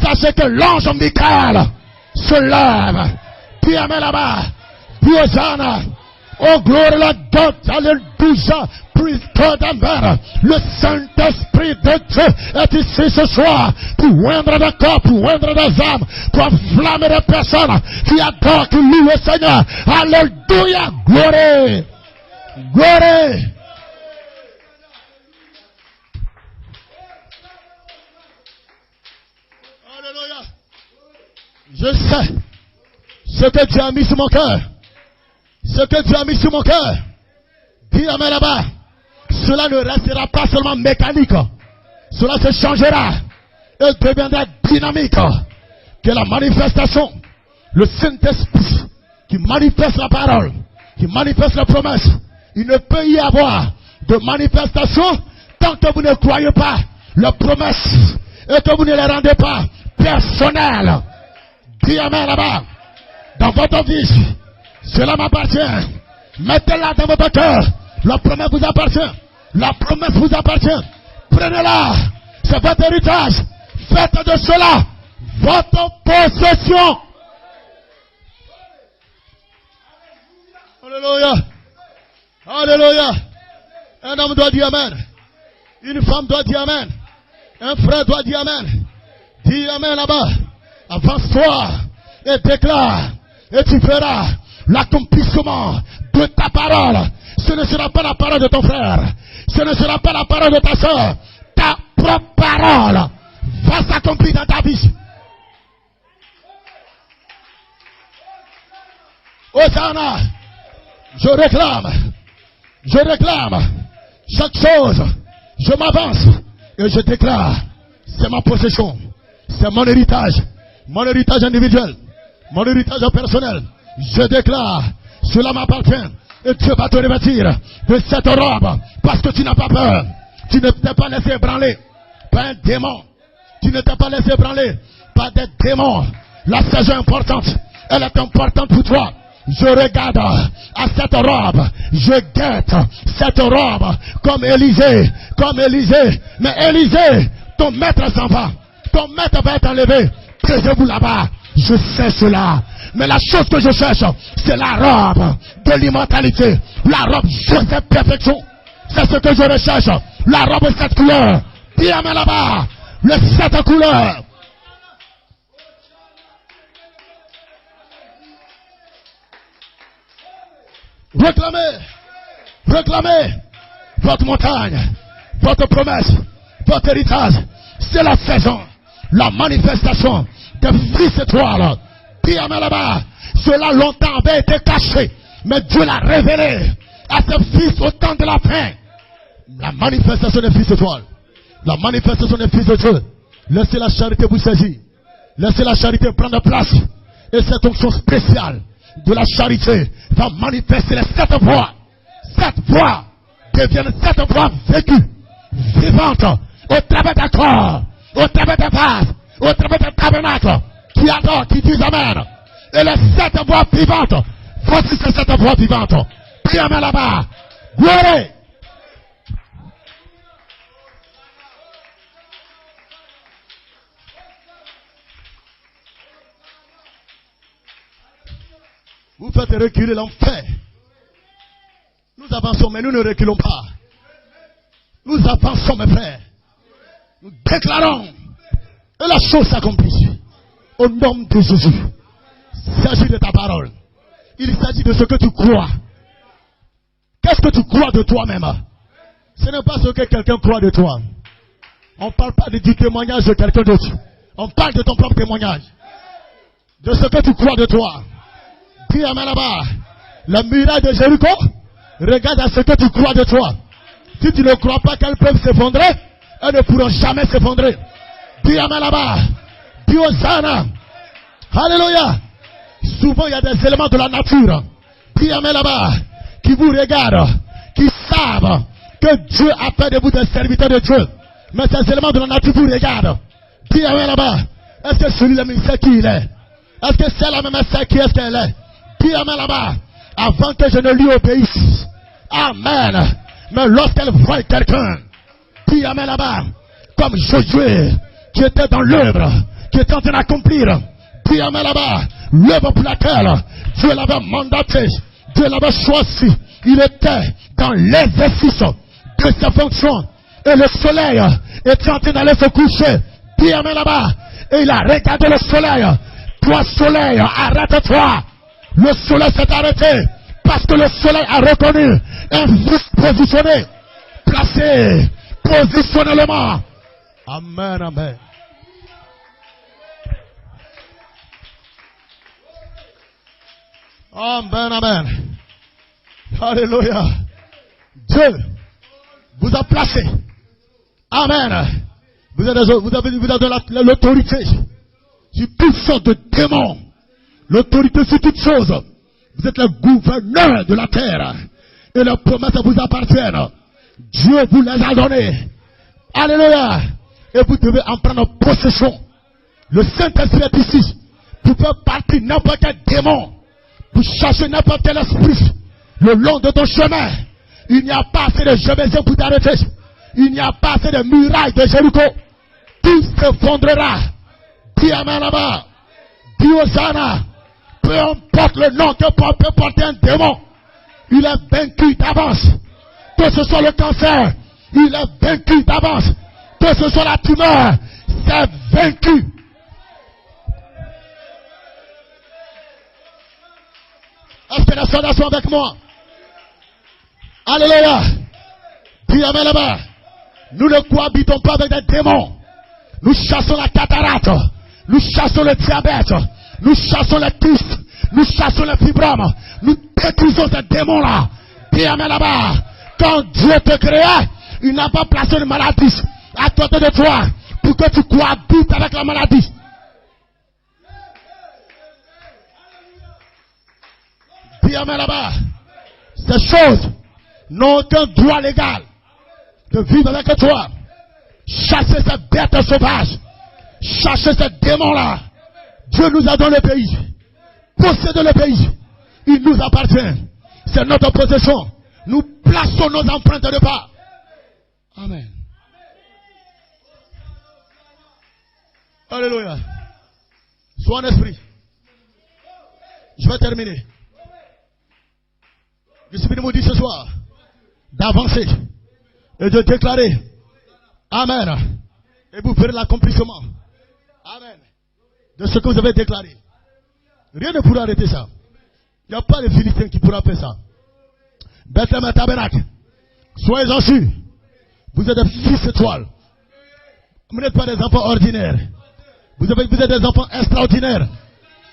sachez que l'ange Michael se lève. Dis amen là-bas. Dis Hosanna. Oh gloire la donne. Alléluia. Prie God amen. Le Saint-Esprit de Dieu est ici ce soir pour oindre des corps, pour oindre des âmes, pour enflammer des personnes qui adorent, qui louent le Seigneur. Alléluia. Gloire. Gloire. Alléluia. Je sais ce que Dieu a mis sur mon cœur. Ce que Dieu a mis sur mon cœur. Dis amen là-bas. Cela ne restera pas seulement mécanique. Cela se changera et deviendra dynamique. Que la manifestation, le Saint-Esprit qui manifeste la parole, qui manifeste la promesse, il ne peut y avoir de manifestation tant que vous ne croyez pas la promesse et que vous ne les rendez pas personnelles. Dis amen là-bas. Dans votre vie, cela m'appartient. Mettez-la dans votre cœur. La promesse vous appartient. La promesse vous appartient. Prenez-la. C'est votre héritage. Faites de cela votre possession. Alléluia. Alléluia. Un homme doit dire amen. Une femme doit dire amen. Un frère doit dire amen. Dis amen là-bas. Avance-toi et déclare. Et tu feras l'accomplissement de ta parole. Ce ne sera pas la parole de ton frère. Ce ne sera pas la parole de ta soeur. Ta propre parole va s'accomplir dans ta vie. Hosanna, je réclame chaque chose. Je m'avance et je déclare, c'est ma possession, c'est mon héritage individuel, mon héritage personnel. Je déclare, cela m'appartient. Et Dieu va te revêtir de cette robe parce que tu n'as pas peur. Tu ne t'es pas laissé ébranler par un démon. Tu ne t'es pas laissé ébranler par des démons. La saison est importante. Elle est importante pour toi. Je regarde à cette robe. Je guette cette robe comme Élisée. Mais Élisée, ton maître s'en va. Ton maître va être enlevé. Taisez-vous là-bas. Je sais cela. Mais la chose que je cherche, c'est la robe de l'immortalité. La robe juste de perfection. C'est ce que je recherche. La robe de cette couleur. Bien là-bas. Les 7 couleurs. Réclamez votre montagne, votre promesse, votre héritage. C'est la saison, la manifestation des fils étoiles. Bien là-bas. Cela longtemps avait été caché, mais Dieu l'a révélé à ses fils au temps de la fin. La manifestation des fils étoiles. La manifestation des fils de Dieu. Laissez la charité vous saisir. Laissez la charité prendre place. Et cette onction spéciale de la charité va manifester les 7 voix. 7 voix deviennent 7 voix vécues, vivantes, au travers des corps, au travers des vases, au travers des tabernacles, qui adorent, qui disent Amen. Et les 7 voix vivantes, voici ces 7 voix vivantes. Puis Amen là-bas. Gloire. Vous faites reculer l'enfer. Nous avançons, mais nous ne reculons pas. Nous avançons, mes frères. Nous déclarons. Et la chose s'accomplit. Au nom de Jésus. Il s'agit de ta parole. Il s'agit de ce que tu crois. Qu'est-ce que tu crois de toi-même? Ce n'est pas ce que quelqu'un croit de toi. On ne parle pas du témoignage de quelqu'un d'autre. On parle de ton propre témoignage. De ce que tu crois de toi. Dis Amen là-bas. La muraille de Jéricho, regarde à ce que tu crois de toi. Si tu ne crois pas qu'elles peuvent s'effondrer, elles ne pourront jamais s'effondrer. Dis Amen là-bas. Dis Hosanna. Alléluia. Souvent il y a des éléments de la nature. Dis Amen là-bas. Qui vous regardent, qui savent que Dieu a fait de vous des serviteurs de Dieu. Mais ces éléments de la nature vous regardent. Dis Amen là-bas. Est-ce que celui-là même sait qui il est? Est-ce que celle-là même sait qui est-ce qu'elle est? Dis Amen là-bas. Avant que je ne lui obéisse. Amen. Mais lorsqu'elle voit quelqu'un, dis Amen là-bas. Comme Josué, qui était dans l'œuvre, qui était en train d'accomplir. Dis Amen là-bas. L'œuvre pour laquelle Dieu l'avait mandaté, Dieu l'avait choisi. Il était dans l'exercice de sa fonction. Et le soleil était en train d'aller se coucher. Dis Amen là-bas. Et il a regardé le soleil. Toi, soleil, arrête-toi. Le soleil s'est arrêté parce que le soleil a reconnu un fils positionné, placé positionnellement. Amen, amen. Amen, amen. Alléluia. Dieu vous a placé. Amen. Vous avez l'autorité sur toutes sortes de démons. L'autorité sur toutes choses. Vous êtes le gouverneur de la terre. Et les promesses vous appartiennent. Dieu vous les a données. Alléluia. Et vous devez en prendre possession. Le Saint-Esprit est ici. Pour faire partir n'importe quel démon. Pour chercher n'importe quel esprit. Le long de ton chemin. Il n'y a pas assez de Jérusalem pour t'arrêter. Il n'y a pas assez de murailles de Jéricho. Tout s'effondrera. Dis Amen là-bas. Dis Hosanna. Peu importe le nom que peut porter un démon, il est vaincu d'avance. Que ce soit le cancer, il est vaincu d'avance. Que ce soit la tumeur, c'est vaincu. Est-ce que les soldats sont avec moi? Alléluia. Dis Amen là-bas. Nous ne cohabitons pas avec des démons. Nous chassons la cataracte. Nous chassons le diabète. Nous chassons les kystes. Nous chassons les fibromes. Nous détruisons ces démons-là. Dis Amen là-bas. Quand Dieu te créait, il n'a pas placé une maladie à côté de toi pour que tu cohabites avec la maladie. Dis Amen là-bas. Ces choses n'ont aucun droit légal de vivre avec toi. Chasser ces bêtes sauvages. Chasser ces démons-là. Dieu nous a donné le pays. Posséder le pays. Il nous appartient. C'est notre possession. Nous plaçons nos empreintes de pas. Amen. Alléluia. Sois en esprit. Je vais terminer. L'Esprit nous dit ce soir d'avancer et de déclarer Amen. Et vous ferez l'accomplissement. Amen. De ce que vous avez déclaré. Rien ne pourra arrêter ça. Il n'y a pas de Philistins qui pourra faire ça. Bethléem Tabernacle. Soyez-en sûrs. Vous êtes des fils étoiles. Vous n'êtes pas des enfants ordinaires. Vous êtes des enfants extraordinaires.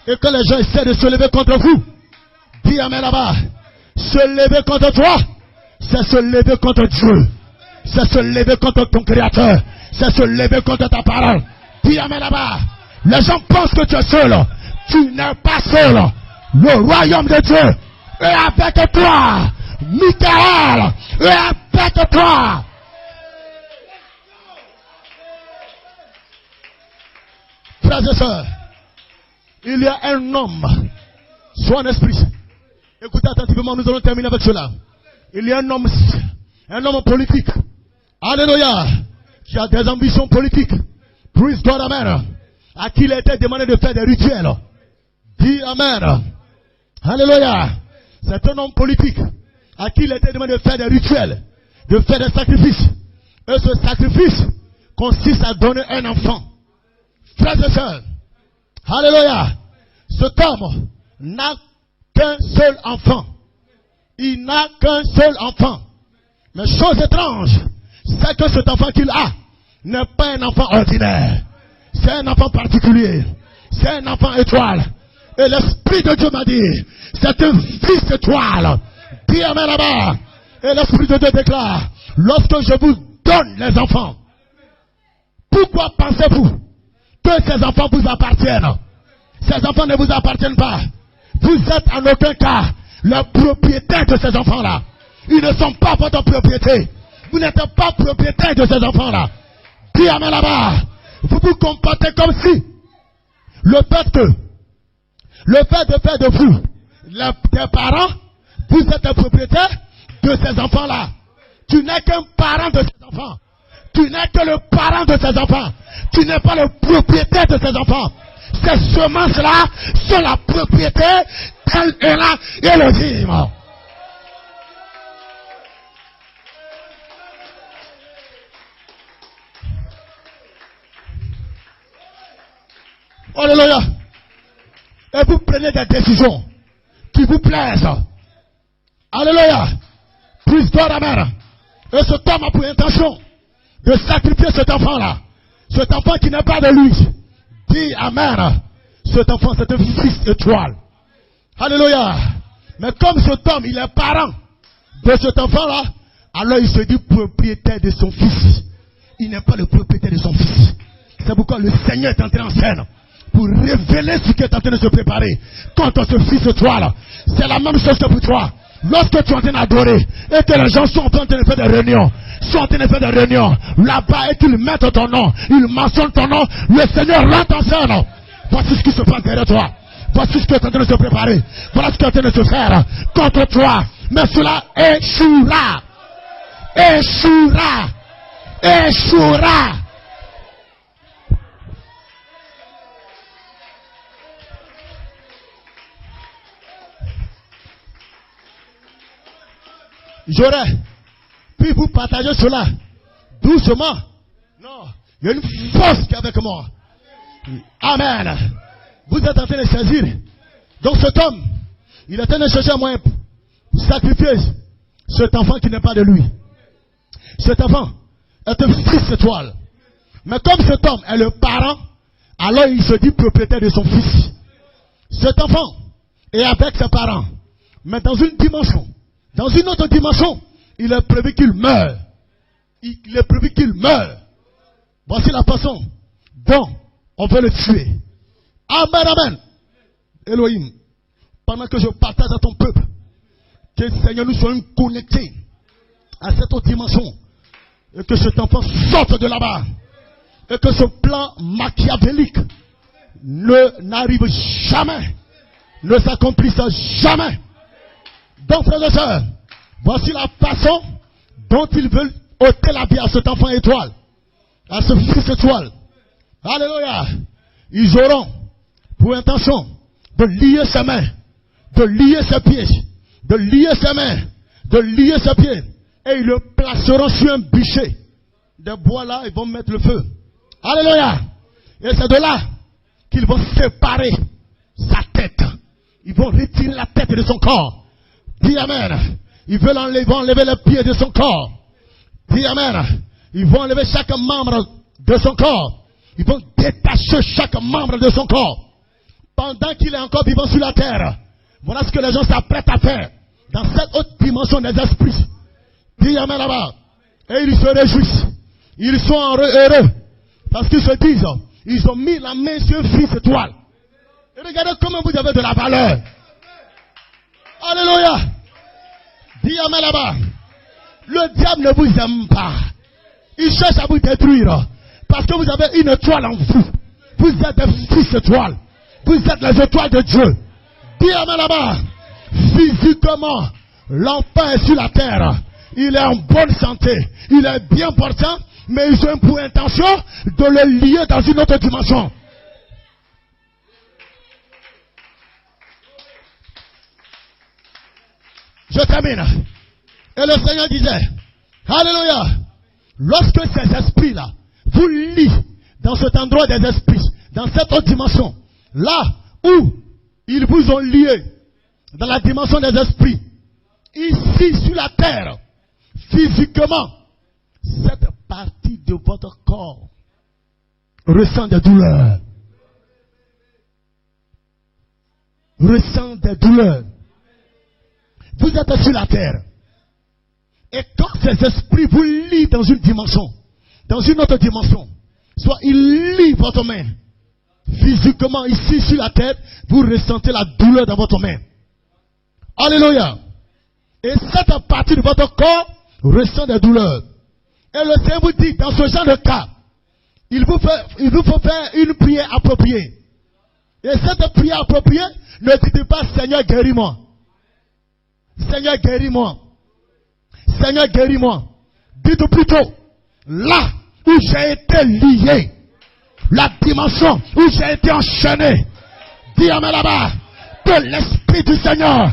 Et que les gens essaient de se lever contre vous. Dis Amen là-bas. Se lever contre toi, c'est se lever contre Dieu. C'est se lever contre ton Créateur. C'est se lever contre ta parole. Dis Amen là-bas. Les gens pensent que tu es seul. Tu n'es pas seul. Le royaume de Dieu est avec toi. Michael est avec toi. Frères et sœurs, il y a un homme, soit un esprit. Écoutez attentivement, nous allons terminer avec cela. Il y a un homme politique. Alléluia. Qui a des ambitions politiques. Praise God, amen. À qui il a été demandé de faire des rituels. Dis amen. Alléluia. C'est un homme politique. À qui il a été demandé de faire des rituels. De faire des sacrifices. Et ce sacrifice consiste à donner un enfant. Frères et sœurs. Alléluia. Cet homme n'a qu'un seul enfant. Il n'a qu'un seul enfant. Mais chose étrange, c'est que cet enfant qu'il a n'est pas un enfant ordinaire. C'est un enfant particulier. C'est un enfant étoile. Et l'Esprit de Dieu m'a dit, c'est un fils étoile. Dis amen là-bas. Et l'Esprit de Dieu déclare, lorsque je vous donne les enfants, pourquoi pensez-vous que ces enfants vous appartiennent? Ces enfants ne vous appartiennent pas. Vous êtes en aucun cas le propriétaire de ces enfants-là. Ils ne sont pas votre propriété. Vous n'êtes pas propriétaire de ces enfants-là. Dis amen là-bas. Vous vous comportez comme si le fait de faire de vous des parents, vous êtes le propriétaire de ces enfants-là. Tu n'es qu'un parent de ces enfants. Tu n'es que le parent de ces enfants. Tu n'es pas le propriétaire de ces enfants. Ces semences-là sont la propriété d'El Elohim. Alléluia. Et vous prenez des décisions qui vous plaisent. Alléluia. Plus God, amen. Et cet homme a pour intention de sacrifier cet enfant-là. Cet enfant qui n'est pas de lui. Dis amen. Cet enfant, c'est un fils étoile. Alléluia. Mais comme cet homme, il est parent de cet enfant-là, alors il se dit propriétaire de son fils. Il n'est pas le propriétaire de son fils. C'est pourquoi le Seigneur est entré en scène pour révéler ce qui est en train de se préparer contre ce fils étoile. C'est la même chose que pour toi. Lorsque tu es en train d'adorer et que les gens sont en train de faire des réunions, là-bas et qu'ils mettent ton nom, ils mentionnent ton nom, le Seigneur rentre en scène. Voici ce qui se passe derrière toi. Voici ce qui est en train de se préparer. Voilà ce qui est en train de se faire contre toi. Mais cela échouera. Échouera. Échouera. J'aurais pu vous partager cela doucement. Non, il y a une force qui est avec moi. Amen. Vous êtes en train de saisir. Donc cet homme, il est en train de chercher un moyen pour sacrifier cet enfant qui n'est pas de lui. Cet enfant est un fils étoile. Mais comme cet homme est le parent, alors il se dit propriétaire de son fils. Cet enfant est avec ses parents. Mais dans une dimension, dans une autre dimension, il est prévu qu'il meure. Il est prévu qu'il meure. Voici la façon dont on veut le tuer. Amen, amen. Elohim, pendant que je partage à ton peuple, que le Seigneur nous soit connectés à cette autre dimension. Et que cet enfant sorte de là-bas. Et que ce plan machiavélique n'arrive jamais. Ne s'accomplisse jamais. Donc, frères et sœurs, voici la façon dont ils veulent ôter la vie à cet enfant étoile, à ce fils étoile. Alléluia. Ils auront pour intention de lier ses mains de lier ses pieds, de lier ses mains, de lier ses pieds. Et ils le placeront sur un bûcher. Des bois là, ils vont mettre le feu. Alléluia. Et c'est de là qu'ils vont séparer sa tête. Ils vont retirer la tête de son corps. Dis Amen. Ils veulent enlever les pieds de son corps. Dis Amen. Ils vont enlever chaque membre de son corps. Ils vont détacher chaque membre de son corps. Pendant qu'il est encore vivant sur la terre. Voilà ce que les gens s'apprêtent à faire. Dans cette autre dimension des esprits. Dis Amen là-bas. Et ils se réjouissent. Ils sont heureux. Parce qu'ils se disent, ils ont mis la main sur une fils étoile. Et regardez comment vous avez de la valeur. Alléluia. Dis Amen là-bas. Le diable ne vous aime pas. Il cherche à vous détruire. Parce que vous avez une étoile en vous. Vous êtes des fils étoiles. Vous êtes les étoiles de Dieu. Dis Amen là-bas. Physiquement, l'enfant est sur la terre. Il est en bonne santé. Il est bien portant. Mais ils ont pour intention de le lier dans une autre dimension. Je termine. Et le Seigneur disait, Alléluia, lorsque ces esprits-là vous lient dans cet endroit des esprits, dans cette autre dimension, là où ils vous ont lié dans la dimension des esprits, ici sur la terre, physiquement, cette partie de votre corps ressent des douleurs. Ressent des douleurs. Vous êtes sur la terre. Et quand ces esprits vous lient dans une dimension, dans une autre dimension, soit ils lient votre main, physiquement ici sur la tête, vous ressentez la douleur dans votre main. Alléluia. Et cette partie de votre corps ressent des douleurs. Et le Seigneur vous dit, dans ce genre de cas, il vous faut faire une prière appropriée. Et cette prière appropriée, ne dites pas, Seigneur, guéris-moi. Seigneur, guéris-moi. Seigneur, guéris-moi. Dites plutôt, là où j'ai été lié, la dimension où j'ai été enchaîné, dis Amen là-bas, que l'Esprit du Seigneur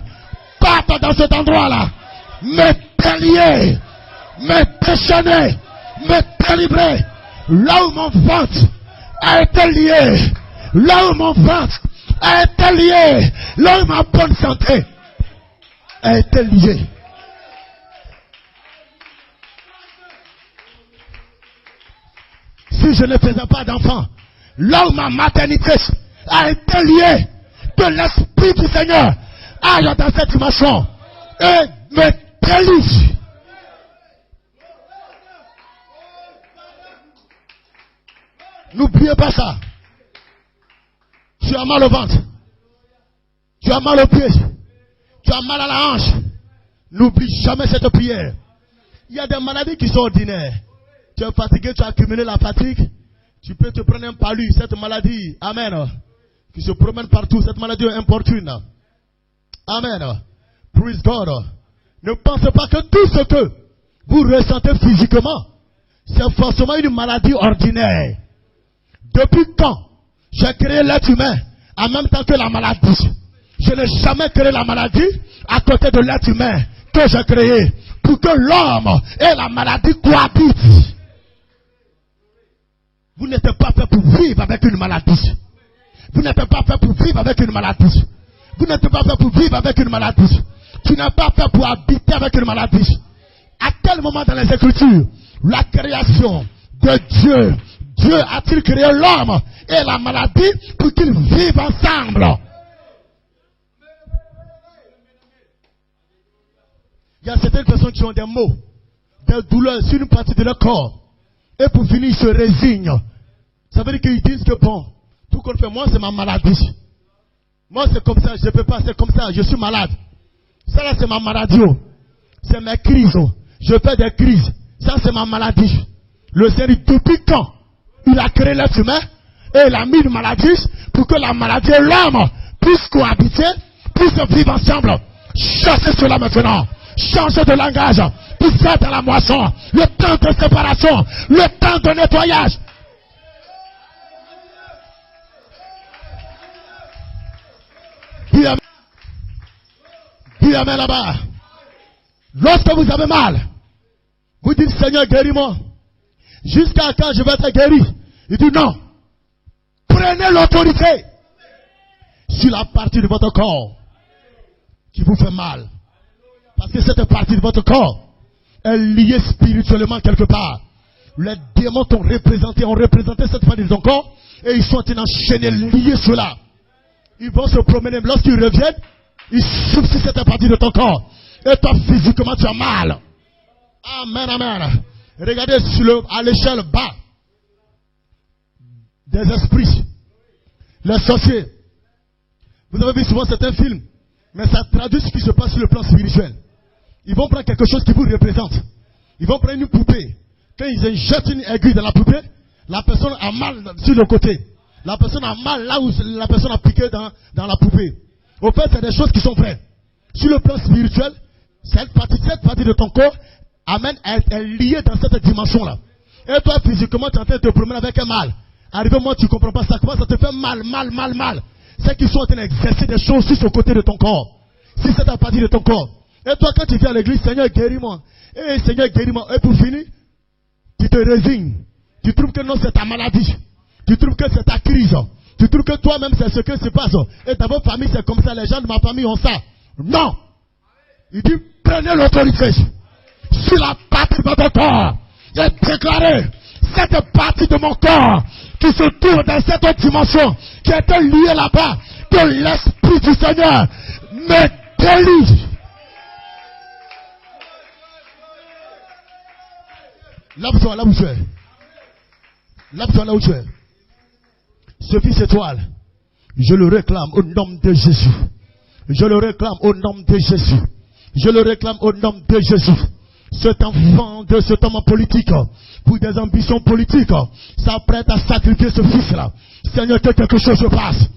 parte dans cet endroit-là, me délier, me déchaîner, me délivrer, là où mon ventre a été lié, là où mon ventre a été lié, là où ma bonne santé a été liée. Si je ne faisais pas d'enfant, là où ma maternité a été liée, que l'Esprit du Seigneur aille dans cette dimension et me délivre. N'oubliez pas ça. Tu as mal au ventre. Tu as mal aux pieds. Tu as mal à la hanche. N'oublie jamais cette prière. Il y a des maladies qui sont ordinaires. Tu es fatigué, tu as accumulé la fatigue. Tu peux te prendre un palu. Cette maladie, amen, qui se promène partout. Cette maladie est importune. Amen. Praise God. Ne pensez pas que tout ce que vous ressentez physiquement, c'est forcément une maladie ordinaire. Depuis quand j'ai créé l'être humain en même temps que la maladie? Je n'ai jamais créé la maladie à côté de l'être humain que j'ai créé pour que l'homme et la maladie cohabitent. Vous n'êtes pas fait pour vivre avec une maladie. Vous n'êtes pas fait pour vivre avec une maladie. Vous n'êtes pas fait pour vivre avec une maladie. Tu n'es pas fait pour habiter avec une maladie. À quel moment dans les Écritures, la création de Dieu, Dieu a-t-il créé l'homme et la maladie pour qu'ils vivent ensemble? Il y a certaines personnes qui ont des maux, des douleurs sur une partie de leur corps. Et pour finir, ils se résignent. Ça veut dire qu'ils disent que bon, tout qu'on fait, moi c'est ma maladie. Moi c'est comme ça, je ne peux pas, c'est comme ça, je suis malade. Ça là c'est ma maladie. C'est mes crises. Je fais des crises. Ça c'est ma maladie. Le Seigneur, depuis quand il a créé l'être humain et il a mis une maladie pour que la maladie et l'homme puissent cohabiter, puissent vivre ensemble. Chassez cela maintenant. Changez de langage. Vous êtes à la moisson. Le temps de séparation. Le temps de nettoyage. Dis amen là-bas. Lorsque vous avez mal, vous dites Seigneur, guéris-moi. Jusqu'à quand je vais être guéri? Il dit non. Prenez l'autorité sur la partie de votre corps qui vous fait mal. Parce que cette partie de votre corps est liée spirituellement quelque part. Les démons ont représenté cette partie de ton corps et ils sont enchaînés, liés cela. Ils vont se promener. Lorsqu'ils reviennent, ils souffrent sur cette partie de ton corps. Et toi, physiquement, tu as mal. Amen, amen. Regardez à l'échelle bas des esprits, les sorciers. Vous avez vu souvent certains films, mais ça traduit ce qui se passe sur le plan spirituel. Ils vont prendre quelque chose qui vous représente. Ils vont prendre une poupée. Quand ils injectent une aiguille dans la poupée, la personne a mal sur le côté. La personne a mal là où la personne a piqué dans la poupée. Au fait, c'est des choses qui sont vraies. Sur le plan spirituel, cette partie de ton corps, amen, est liée dans cette dimension-là. Et toi, physiquement, tu es en train de te promener avec un mal. Arrivé au moment où tu ne comprends pas ça, comment ça te fait mal. C'est qu'ils sont en train d'exercer des choses sur ce côté de ton corps. Si c'est ta partie de ton corps. Et toi, quand tu viens à l'église, Seigneur, guéris-moi. Et Seigneur, guéris-moi. Et pour finir, tu te résignes. Tu trouves que non, c'est ta maladie. Tu trouves que c'est ta crise. Tu trouves que toi-même, c'est ce que se passe. Et dans votre famille, c'est comme ça. Les gens de ma famille ont ça. Non. Il dit, prenez l'autorité sur la partie de votre corps. Et déclarez, cette partie de mon corps qui se trouve dans cette autre dimension, qui était liée là-bas, que l'Esprit du Seigneur me délivre. Lève-toi là où tu es. Lève-toi là où tu es. Ce fils étoile, je le réclame au nom de Jésus. Je le réclame au nom de Jésus. Je le réclame au nom de Jésus. Cet enfant de cet homme politique, pour des ambitions politiques, s'apprête à sacrifier ce fils-là. Seigneur, que quelque chose se passe.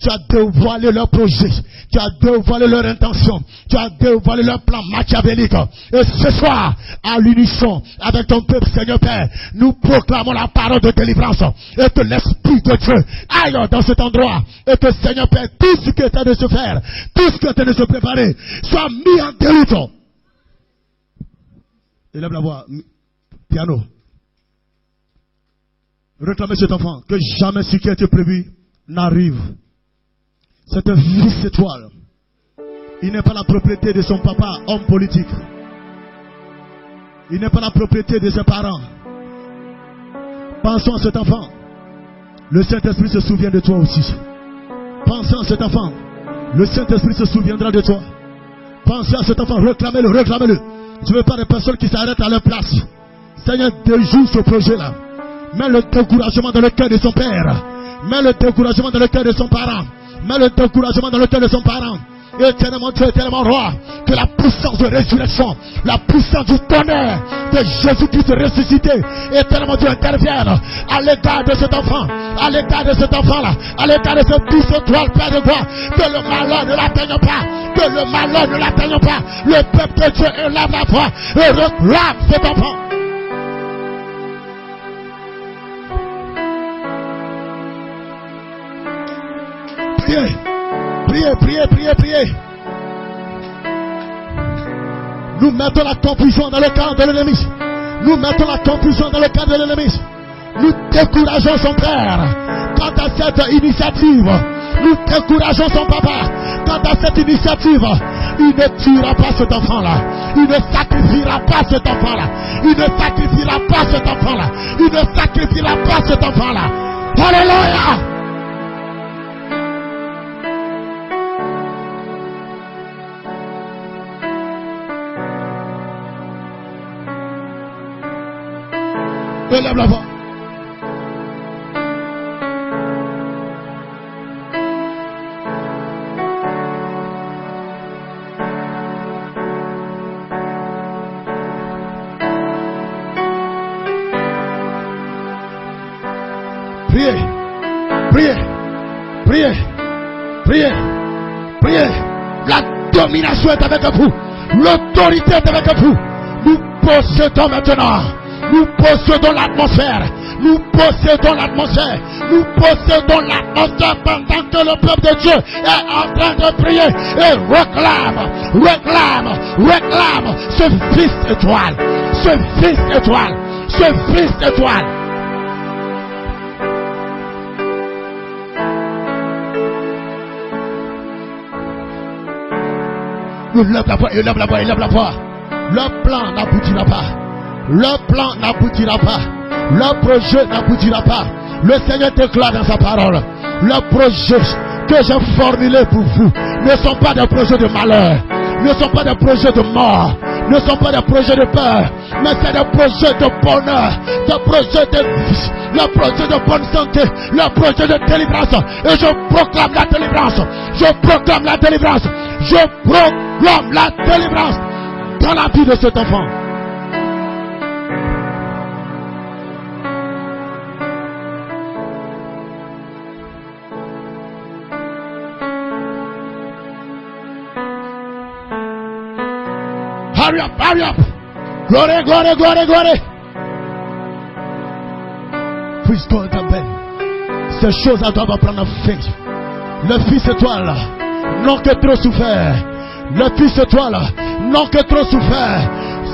Tu as dévoilé leur projet. Tu as dévoilé leur intention. Tu as dévoilé leur plan machiavélique. Et ce soir, à l'unisson, avec ton peuple, Seigneur Père, nous proclamons la parole de délivrance. Et que l'Esprit de Dieu aille dans cet endroit. Et que, Seigneur Père, tout ce qui est en train de se faire, tout ce qui est en train de se préparer, soit mis en déroute. Élève la voix. Piano. Réclamez cet enfant. Que jamais ce qui a été prévu n'arrive. C'est un fils étoile. Il n'est pas la propriété de son papa, homme politique. Il n'est pas la propriété de ses parents. Pensons à cet enfant. Le Saint-Esprit se souvient de toi aussi. Pensons à cet enfant. Le Saint-Esprit se souviendra de toi. Pensez à cet enfant. Réclamez-le, réclamez-le. Je ne veux pas des personnes qui s'arrêtent à leur place. Seigneur, déjoue ce projet-là. Mets le découragement dans le cœur de son père. Mets le découragement dans le cœur de son parent. Mets le découragement dans le cœur de son parent. Éternellement Dieu, éternellement roi, que la puissance de résurrection, la puissance du tonnerre de Jésus-Christ ressuscité, éternellement Dieu intervienne à l'égard de cet enfant, à l'égard de cet enfant-là, à l'égard de ce fils étoile, Père de gloire, que le malheur ne l'atteigne pas, que le malheur ne l'atteigne pas. Le peuple de Dieu élève la voix et réclame cet enfant. Priez. Priez. Nous mettons la confusion dans le camp de l'ennemi. Nous mettons la confusion dans le camp de l'ennemi. Nous décourageons son père quant à cette initiative. Nous décourageons son papa quant à cette initiative. Il ne tuera pas cet enfant-là. Il ne sacrifiera pas cet enfant-là. Il ne sacrifiera pas cet enfant-là. Il ne sacrifiera pas cet enfant-là. Alléluia! Lève la voix. Priez. La domination est avec vous. L'autorité est avec vous. Nous possédons maintenant. Nous possédons l'atmosphère. Nous possédons l'atmosphère. Nous possédons l'atmosphère pendant que le peuple de Dieu est en train de prier et réclame ce fils étoile. Ce fils étoile. Ce fils étoile. Il lève la voix, il lève la voix, il lève la voix. Le plan n'aboutira pas. Le plan n'aboutira pas. Le projet n'aboutira pas. Le Seigneur déclare dans sa parole. Le projet que j'ai formulé pour vous ne sont pas des projets de malheur, ne sont pas des projets de mort, ne sont pas des projets de peur, mais c'est des projets de bonheur, des projets de vie, le projet de bonne santé, le projet de délivrance. Et je proclame la délivrance. Je proclame la délivrance. Je proclame la délivrance dans la vie de cet enfant. Hurry up, hurry up. Glory, glory, glory, glory. Puisse God t'appelle. Ces choses-là doivent prendre fin. Le fils étoile n'ont que trop souffert. Le fils étoile n'ont que trop souffert.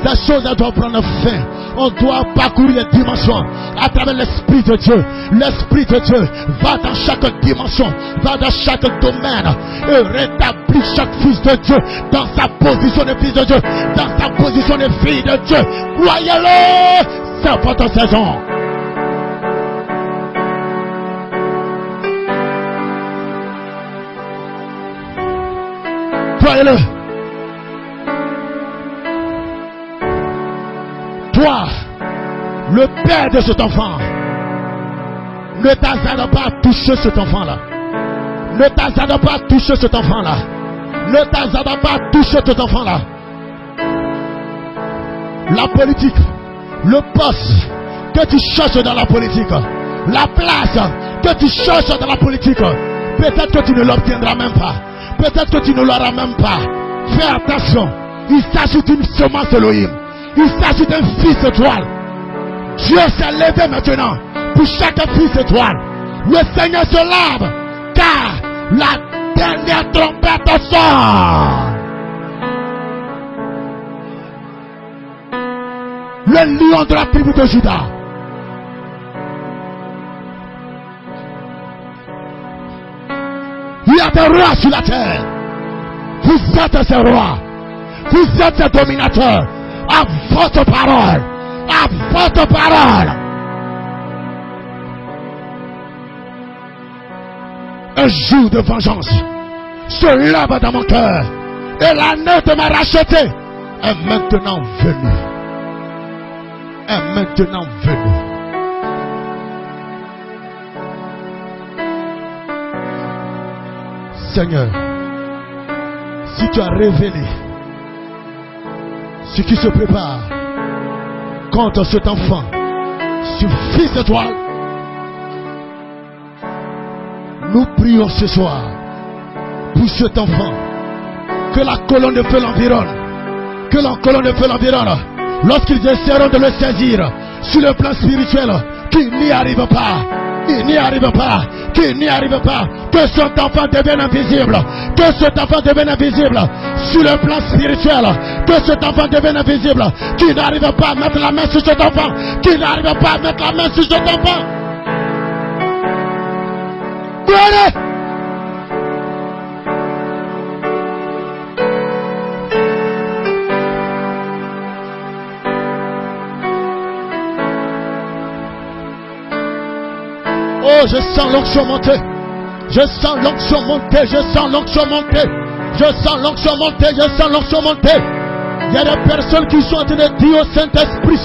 Ces choses-là doivent prendre fin. On doit parcourir les dimensions à travers l'Esprit de Dieu. L'Esprit de Dieu va dans chaque dimension, va dans chaque domaine et rétablit chaque fils de Dieu dans sa position de fils de Dieu, dans sa position de fille de Dieu. Croyez-le, c'est votre saison. Croyez-le. Toi, le père de cet enfant, ne t'hasarde pas à toucher cet enfant-là. Ne t'hasarde pas à toucher cet enfant-là. Ne t'hasarde pas à toucher cet enfant-là. La politique, le poste que tu cherches dans la politique, la place que tu cherches dans la politique, peut-être que tu ne l'obtiendras même pas. Peut-être que tu ne l'auras même pas. Fais attention. Il s'agit d'une semence Elohim. Il s'agit d'un fils étoile. Dieu s'est levé maintenant pour chaque fils étoile. Le Seigneur se lève car la dernière trompette sonne. Le lion de la tribu de Juda. Il y a des rois sur la terre. Vous êtes ces rois. Vous êtes ces dominateurs. À votre parole. À votre parole. Un jour de vengeance se lève dans mon cœur. Et l'année de me racheter est maintenant venue. Est maintenant venue. Seigneur, si tu as révélé ce qui se prépare contre cet enfant, ce fils de toi, nous prions ce soir pour cet enfant, que la colonne de feu l'environne, que la colonne de feu l'environne, lorsqu'ils essaieront de le saisir sur le plan spirituel, qu'il n'y arrive pas. Il n'y arrive pas, qu'il n'y arrive pas, que cet enfant devienne invisible, que cet enfant devienne invisible sur le plan spirituel, que cet enfant devienne invisible, qu'il n'arrive pas à mettre la main sur cet enfant, qu'il n'arrive pas à mettre la main sur cet enfant. Allez! Oh, je sens l'onction monter. Je sens l'onction monter. Je sens l'onction monter. Je sens l'onction monter. Je sens l'onction monter. Il y a des personnes qui sont en train de dire au Saint-Esprit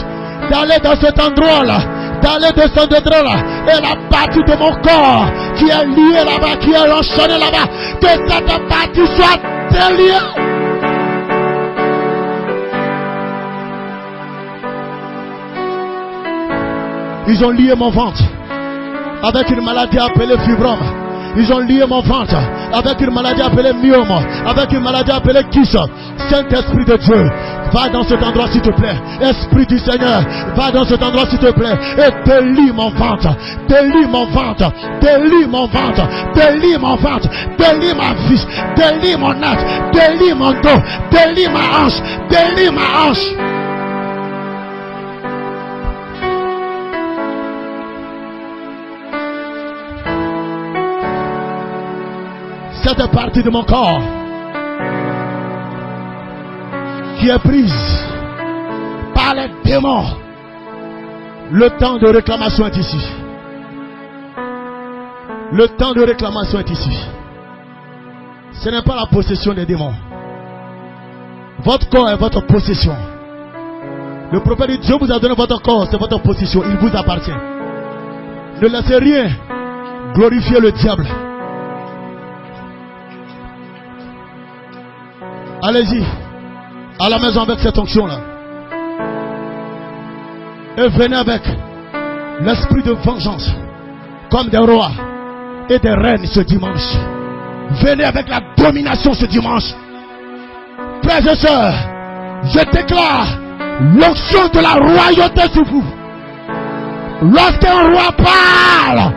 d'aller dans cet endroit-là, d'aller dans cet endroit-là, et la partie de mon corps qui est liée là-bas, qui est enchaînée là-bas, que cette partie soit déliée. Ils ont lié mon ventre avec une maladie appelée fibrome. Ils ont lié mon ventre avec une maladie appelée myome, avec une maladie appelée kyste. Saint-Esprit de Dieu, va dans cet endroit s'il te plaît. Esprit du Seigneur, va dans cet endroit s'il te plaît. Et délie mon ventre, délie mon ventre, délie mon ventre, délie mon ventre, délie ma vie, délie mon âge, délie mon dos, délie ma hanche, délie ma hanche. Cette partie de mon corps qui est prise par les démons, le temps de réclamation est ici. Le temps de réclamation est ici. Ce n'est pas la possession des démons. Votre corps est votre possession. Le prophète dit, Dieu vous a donné votre corps, c'est votre possession, il vous appartient. Ne laissez rien glorifier le diable. Allez-y à la maison avec cette onction-là. Et venez avec l'esprit de vengeance comme des rois et des reines ce dimanche. Venez avec la domination ce dimanche. Frères et sœurs, je déclare l'onction de la royauté sur vous. Lorsqu'un roi parle,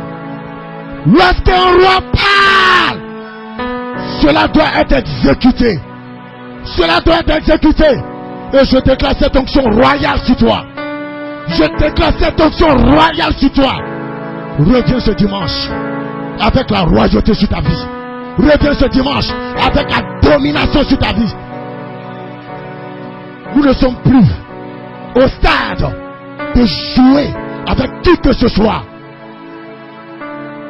cela doit être exécuté. Cela doit être exécuté. Et je déclare cette onction royale sur toi. Je déclare cette onction royale sur toi. Reviens ce dimanche avec la royauté sur ta vie. Reviens ce dimanche avec la domination sur ta vie. Nous ne sommes plus au stade de jouer avec qui que ce soit.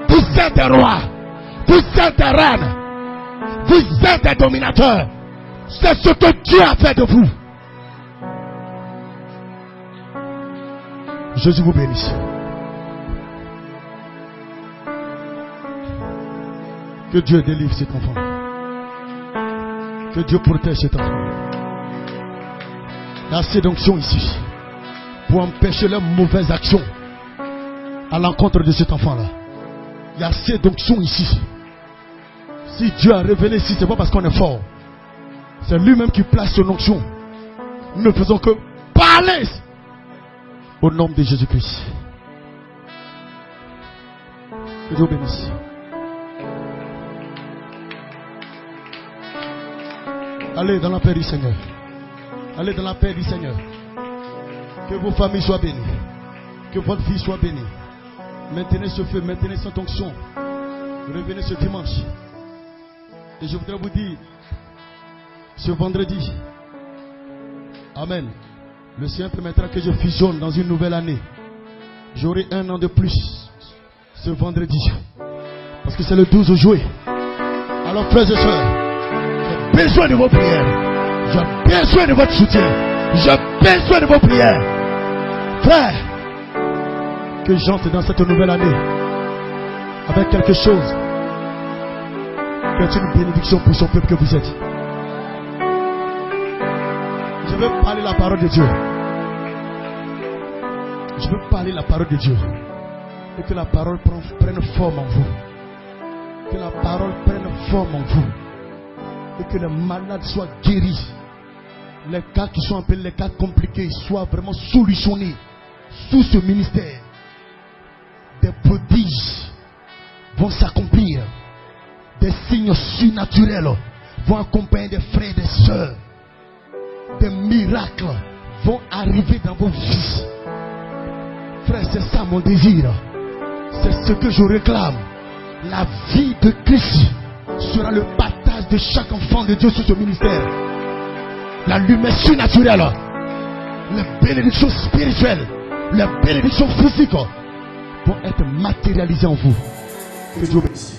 Vous êtes des rois. Vous êtes des reines. Vous êtes des dominateurs. C'est ce que Dieu a fait de vous. Jésus vous bénisse. Que Dieu délivre cet enfant. Que Dieu protège cet enfant. Il y a assez d'onction ici pour empêcher les mauvaises actions à l'encontre de cet enfant-là. Il y a assez d'onction ici. Si Dieu a révélé ici, ce n'est pas parce qu'on est fort. C'est lui-même qui place son onction. Nous ne faisons que parler au nom de Jésus-Christ. Que Dieu bénisse. Allez dans la paix du Seigneur. Allez dans la paix du Seigneur. Que vos familles soient bénies. Que votre vie soit bénie. Maintenez ce feu, maintenez cette onction. Revenez ce dimanche. Et je voudrais vous dire, ce vendredi, amen, le Seigneur permettra que je fusionne dans une nouvelle année. J'aurai 1 an de plus ce vendredi. Parce que c'est le 12 juillet. Alors frères et sœurs, j'ai besoin de vos prières. J'ai besoin de votre soutien. J'ai besoin de vos prières. Frère, que j'entre dans cette nouvelle année avec quelque chose qui est une bénédiction pour son peuple que vous êtes. Je veux parler la parole de Dieu. Je veux parler la parole de Dieu. Et que la parole prenne forme en vous. Que la parole prenne forme en vous. Et que les malades soient guéris. Les cas qui sont appelés les cas compliqués soient vraiment solutionnés sous ce ministère. Des prodiges vont s'accomplir. Des signes surnaturels vont accompagner des frères et des sœurs. Des miracles vont arriver dans vos vies. Frère, c'est ça mon désir. C'est ce que je réclame. La vie de Christ sera le partage de chaque enfant de Dieu sur ce ministère. La lumière surnaturelle, les bénédictions spirituelles, les bénédictions physiques vont être matérialisées en vous. Que Dieu bénisse.